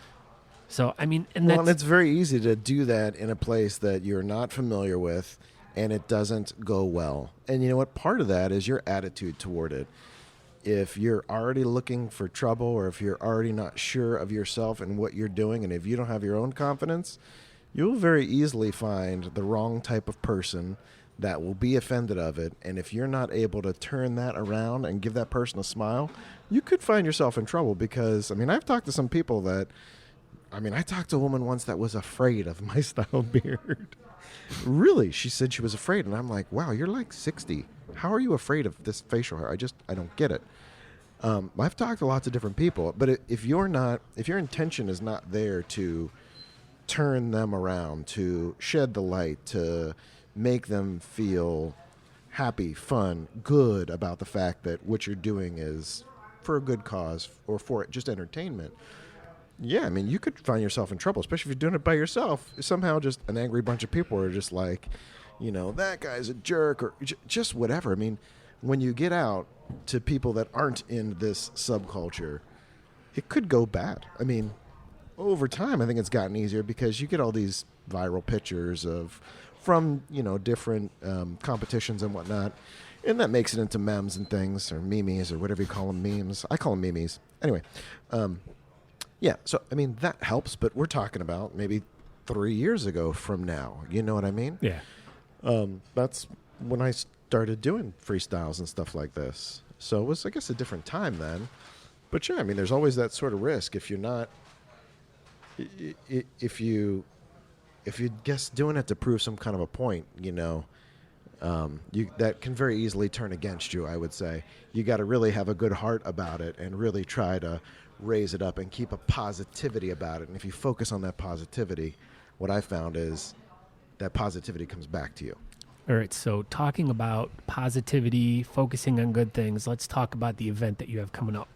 So I mean, and and it's very easy to do that in a place that you're not familiar with, and it doesn't go well. And you know what? Part of that is your attitude toward it. If you're already looking for trouble, or if you're already not sure of yourself and what you're doing, and if you don't have your own confidence, you'll very easily find the wrong type of person that will be offended of it. And if you're not able to turn that around and give that person a smile, you could find yourself in trouble. Because, I mean, I've talked to some people that, I talked to a woman once that was afraid of my style beard. Really, she said she was afraid. And I'm like, wow, you're like 60. How are you afraid of this facial hair? I don't get it. I've talked to lots of different people, but if your intention is not there to turn them around, to shed the light, to make them feel happy, fun, good about the fact that what you're doing is for a good cause or for just entertainment, yeah, I mean, you could find yourself in trouble, especially if you're doing it by yourself. Somehow just an angry bunch of people are just like, that guy's a jerk, or just whatever. I mean, when you get out to people that aren't in this subculture, it could go bad. I mean, over time, I think it's gotten easier because you get all these viral pictures from different competitions and whatnot, and that makes it into memes and things, or memes, or whatever you call them, memes. I call them memes. Anyway, yeah, so, I mean, that helps, but we're talking about maybe 3 years ago from now. You know what I mean? Yeah. That's when I started doing freestyles and stuff like this. So it was, I guess, a different time then. But, yeah, I mean, there's always that sort of risk if you're not... If you guess doing it to prove some kind of a point, that can very easily turn against you, I would say. You got to really have a good heart about it and really try to raise it up and keep a positivity about it. And if you focus on that positivity, what I found is that positivity comes back to you. All right, so talking about positivity, focusing on good things, let's talk about the event that you have coming up.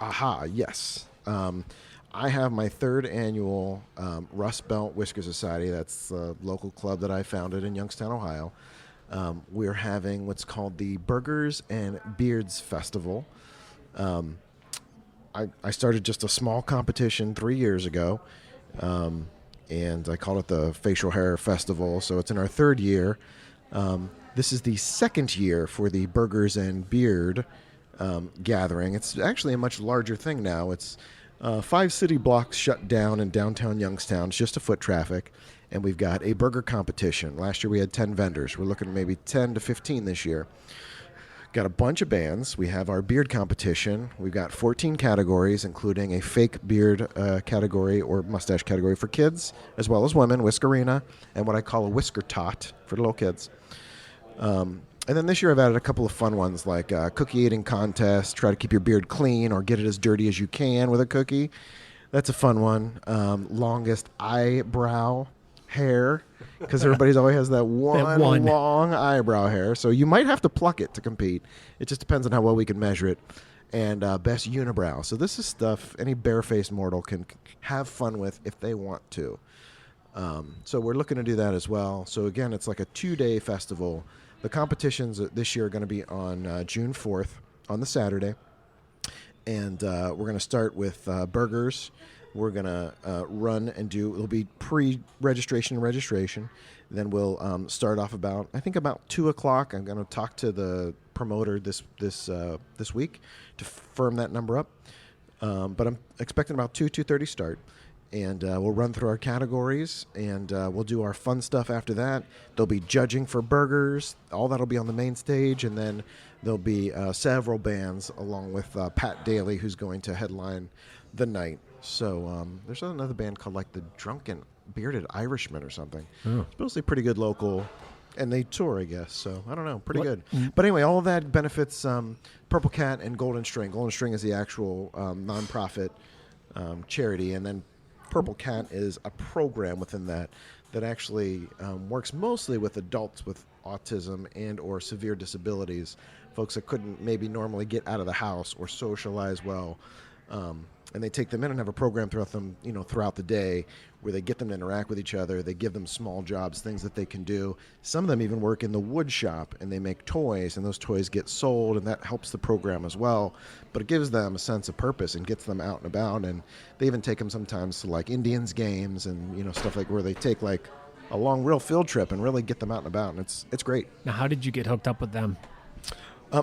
Aha, yes. I have my 3rd annual Rust Belt Whiskerr Society. That's the local club that I founded in Youngstown, Ohio. We're having what's called the Burgers and Beards Festival. I started just a small competition 3 years ago, and I call it the Facial Hair Festival. So it's in our 3rd year. This is the 2nd year for the Burgers and Beard gathering. It's actually a much larger thing now. It's 5 city blocks shut down in downtown Youngstown. It's just a foot traffic. And we've got a burger competition. Last year we had 10 vendors. We're looking at maybe 10 to 15 this year. Got a bunch of bands. We have our beard competition. We've got 14 categories, including a fake beard category or mustache category for kids, as well as women, Whiskerina, and what I call a Whisker tot for the little kids. And then this year I've added a couple of fun ones, like a cookie eating contest, try to keep your beard clean or get it as dirty as you can with a cookie. That's a fun one. Longest eyebrow hair, because everybody's always has that one long eyebrow hair. So you might have to pluck it to compete. It just depends on how well we can measure it. And best unibrow. So this is stuff any barefaced mortal can have fun with if they want to. So we're looking to do that as well. So again, it's like a 2-day festival. The competitions this year are going to be on June 4th, on the Saturday. And we're going to start with burgers. We're going to run and it'll be pre-registration and registration. Then we'll start off about 2 o'clock. I'm going to talk to the promoter this week to firm that number up. But I'm expecting about 2:30 start. And we'll run through our categories, and we'll do our fun stuff after that. There'll be judging for burgers. All that will be on the main stage, and then there'll be several bands along with Pat Daly, who's going to headline the night. So there's another band called like the Drunken Bearded Irishman or something. Oh. It's mostly pretty good local, and they tour, I guess. So I don't know, pretty good. But anyway, all of that benefits Purple Cat and Golden String. Golden String is the actual nonprofit charity, and then Purple Cat is a program within that actually works mostly with adults with autism and or severe disabilities, folks that couldn't maybe normally get out of the house or socialize well. and they take them in and have a program throughout the day where they get them to interact with each other. They give them small jobs, things that they can do. Some of them even work in the wood shop, and they make toys, and those toys get sold, and that helps the program as well. But it gives them a sense of purpose and gets them out and about. And they even take them sometimes to like Indians games and stuff like where they take like a long real field trip and really get them out and about, and it's great. Now, how did you get hooked up with them?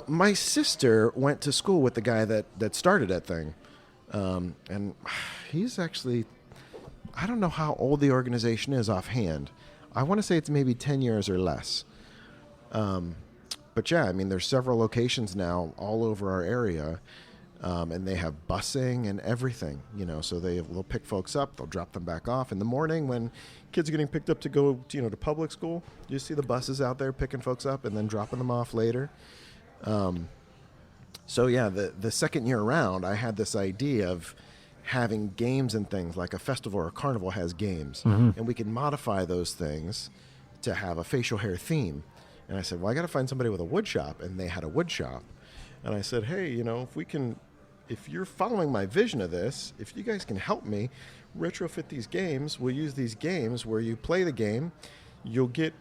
My sister went to school with the guy that started that thing, and he's actually, I don't know how old the organization is offhand. I want to say it's maybe 10 years or less. But yeah, I mean, there's several locations now all over our area, and they have busing and everything, so they'll pick folks up, they'll drop them back off. In the morning when kids are getting picked up to go to public school, you see the buses out there picking folks up and then dropping them off later. So yeah, the second year around, I had this idea of having games and things like a festival or a carnival has games, and we can modify those things to have a facial hair theme. And I said, well, I got to find somebody with a wood shop, and they had a wood shop. And I said, hey, if you're following my vision of this, if you guys can help me retrofit these games, we'll use these games where you play the game, you'll get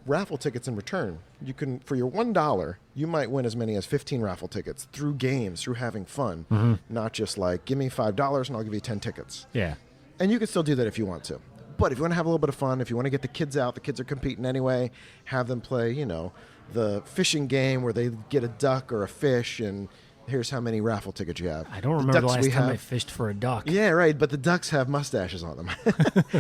raffle tickets in return. You can, for your $1, you might win as many as 15 raffle tickets through games, through having fun, not just like, give me $5 and I'll give you 10 tickets. Yeah. And you can still do that if you want to. But if you want to have a little bit of fun, if you want to get the kids out, the kids are competing anyway, have them play, the fishing game where they get a duck or a fish, and here's how many raffle tickets you have. I don't remember the last time I fished for a duck. Yeah, right, but the ducks have mustaches on them.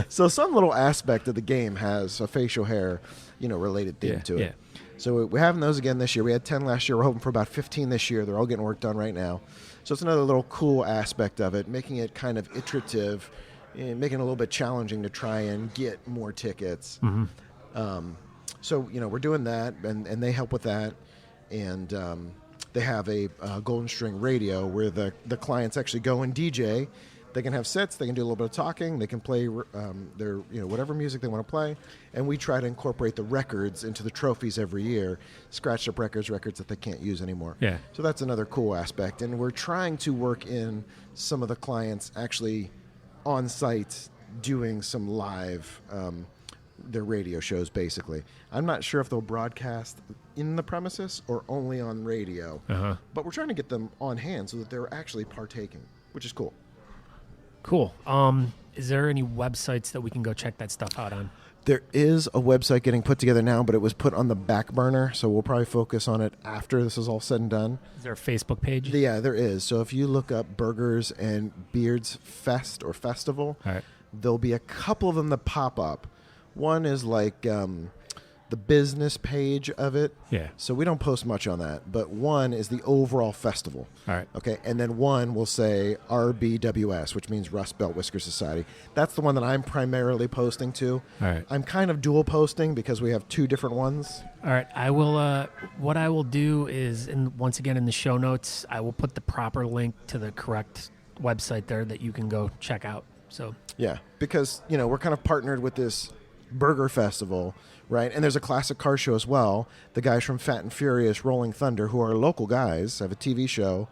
So some little aspect of the game has a facial hair, related theme to it. Yeah. So we're having those again this year. We had 10 last year. We're hoping for about 15 this year. They're all getting work done right now. So it's another little cool aspect of it, making it kind of iterative, making it a little bit challenging to try and get more tickets. So, we're doing that, and they help with that. And they have a Golden String radio where the clients actually go and DJ. They can have sets. They can do a little bit of talking. They can play their whatever music they want to play. And we try to incorporate the records into the trophies every year, scratched up records that they can't use anymore. Yeah. So that's another cool aspect. And we're trying to work in some of the clients actually on site doing some live their radio shows, basically. I'm not sure if they'll broadcast in the premises or only on radio, but we're trying to get them on hand so that they're actually partaking, which is cool. Cool. Is there any websites that we can go check that stuff out on? There is a website getting put together now, but it was put on the back burner, so we'll probably focus on it after this is all said and done. Is there a Facebook page? Yeah, there is. So if you look up Burgers and Beards Fest or Festival, there'll be a couple of them that pop up. One is like the business page of it. Yeah. So we don't post much on that. But one is the overall festival. All right. Okay. And then one will say RBWS, which means Rust Belt Whiskerr Society. That's the one that I'm primarily posting to. All right. I'm kind of dual posting because we have two different ones. All right. I will. What I will do is, once again in the show notes, I will put the proper link to the correct website there that you can go check out. So. Yeah, because we're kind of partnered with this burger festival, right? And there's a classic car show as well. The guys from Fat and Furious, Rolling Thunder, who are local guys, have a TV show.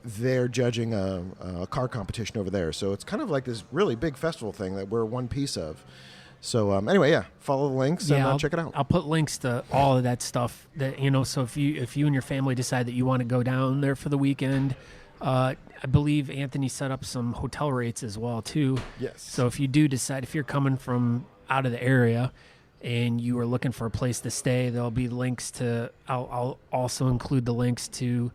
They're judging a car competition over there. So it's kind of like this really big festival thing that we're one piece of. So anyway, yeah, follow the links and check it out. I'll put links to all of that stuff. That so if you and your family decide that you want to go down there for the weekend, I believe Anthony set up some hotel rates as well, too. Yes. So if you do decide, if you're coming from out of the area and you are looking for a place to stay, there'll be links to, I'll also include the links to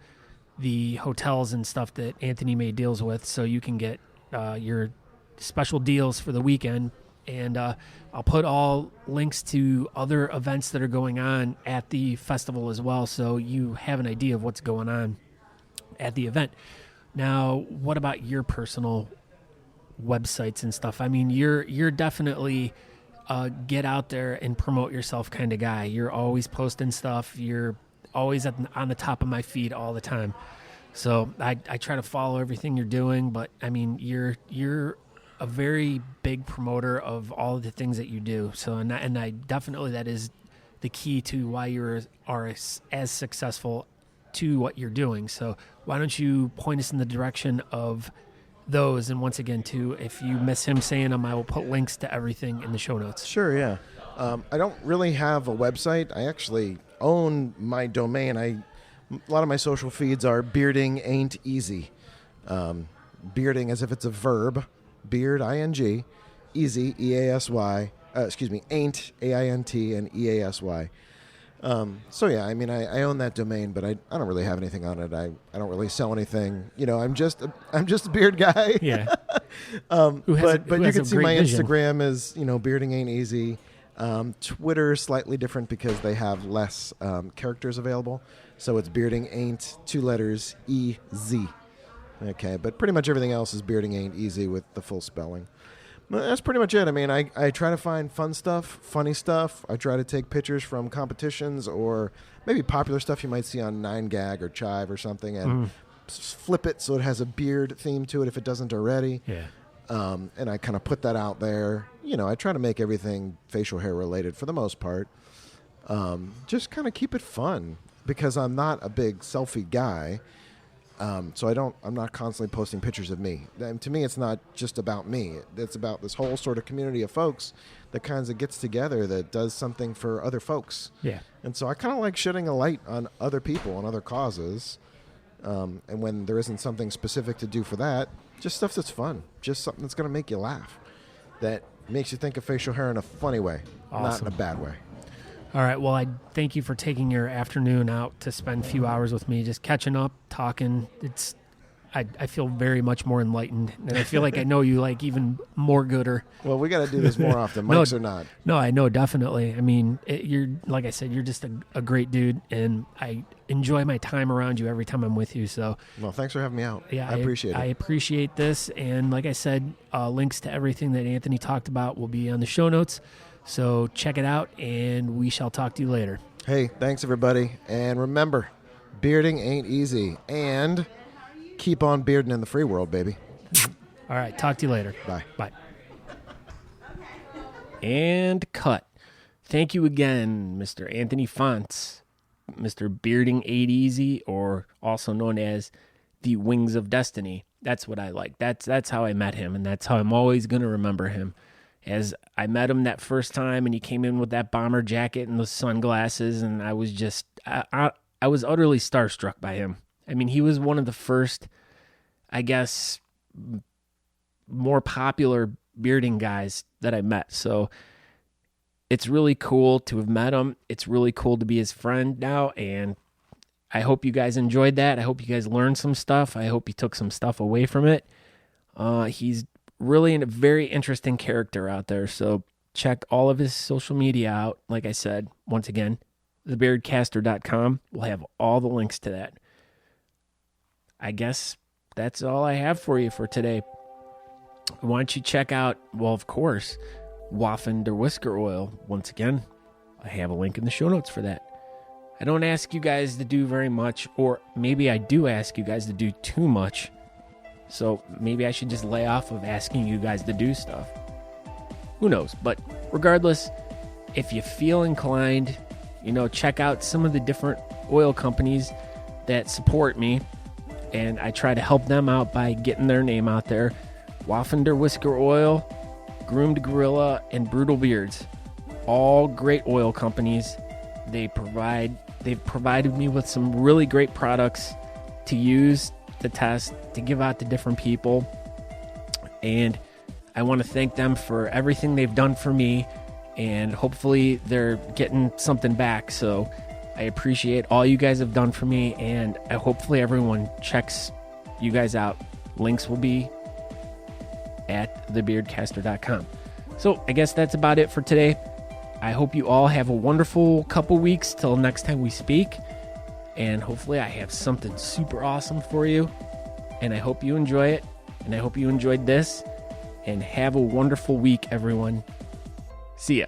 the hotels and stuff that Anthony made deals with, so you can get your special deals for the weekend. And I'll put all links to other events that are going on at the festival as well, so you have an idea of what's going on at the event. Now, what about your personal websites and stuff? I mean, you're definitely get out there and promote yourself kind of guy. You're always posting stuff. You're always on the top of my feed all the time. So I try to follow everything you're doing, but I mean, you're a very big promoter of all of the things that you do. So, and I definitely, that is the key to why you are as successful to what you're doing. So why don't you point us in the direction of those? And once again, too, if you miss him saying them, I will put links to everything in the show notes. Sure, yeah. I don't really have a website. I actually own my domain. A lot of my social feeds are bearding ain't easy. Bearding as if it's a verb. Beard, I-N-G. Easy, E-A-S-Y. Ain't, A-I-N-T, and E-A-S-Y. So yeah, I mean, I own that domain, but I don't really have anything on it. I don't really sell anything. You know, I'm just a beard guy. Yeah. But you can see my vision. Instagram is, bearding ain't easy. Twitter is slightly different because they have less characters available. So it's bearding ain't, 2 letters, E-Z. Okay, but pretty much everything else is bearding ain't easy with the full spelling. But that's pretty much it. I mean, I try to find fun stuff, funny stuff. I try to take pictures from competitions or maybe popular stuff you might see on 9gag or Chive or something and flip it so it has a beard theme to it if it doesn't already. Yeah. And I kind of put that out there. I try to make everything facial hair related for the most part. Just kind of keep it fun because I'm not a big selfie guy. So I'm not constantly posting pictures of me. And to me, it's not just about me. It's about this whole sort of community of folks that kind of gets together that does something for other folks. Yeah. And so I kind of like shedding a light on other people and other causes. And when there isn't something specific to do for that, just stuff that's fun. Just something that's going to make you laugh. That makes you think of facial hair in a funny way, not in a bad way. All right. Well, I thank you for taking your afternoon out to spend a few hours with me, just catching up, talking. I feel very much more enlightened, and I feel like I know you like even more gooder. Well, we got to do this more often, mics or not. No, I know, definitely. I mean, you're like I said, you're just a great dude, and I enjoy my time around you every time I'm with you. So, well, thanks for having me out. Yeah, I appreciate it. I appreciate this, and like I said, links to everything that Anthony talked about will be on the show notes. So check it out, and we shall talk to you later. Hey, thanks, everybody. And remember, bearding ain't easy. And keep on bearding in the free world, baby. All right, talk to you later. Bye. Bye. And cut. Thank you again, Mr. Anthony Fonts, Mr. Bearding Ain't Easy, or also known as the Wings of Destiny. That's what I like. That's how I met him, and that's how I'm always going to remember him. As I met him that first time, and he came in with that bomber jacket and the sunglasses, and I was just, I was utterly starstruck by him. I mean, he was one of the first, I guess, more popular bearding guys that I met. So it's really cool to have met him. It's really cool to be his friend now, and I hope you guys enjoyed that. I hope you guys learned some stuff. I hope you took some stuff away from it. He's really a very interesting character out there. So check all of his social media out. Like I said, once again, thebeardcaster.com. We'll have all the links to that. I guess that's all I have for you for today. Why don't you check out, well, of course, Waffen der Whiskerr oil. Once again, I have a link in the show notes for that. I don't ask you guys to do very much, or maybe I do ask you guys to do too much. So maybe I should just lay off of asking you guys to do stuff. Who knows? But regardless, if you feel inclined, check out some of the different oil companies that support me. And I try to help them out by getting their name out there. Waffen der Whiskerr oil, Groomed Gorilla, and Brutal Beards. All great oil companies. They've provided me with some really great products to use, to test, to give out to different people. And I want to thank them for everything they've done for me, and hopefully they're getting something back. So I appreciate all you guys have done for me, and hopefully everyone checks you guys out. Links will be at thebeardcaster.com. So I guess that's about it for today. I hope you all have a wonderful couple weeks till next time we speak. And hopefully I have something super awesome for you. And I hope you enjoy it. And I hope you enjoyed this. And have a wonderful week, everyone. See ya.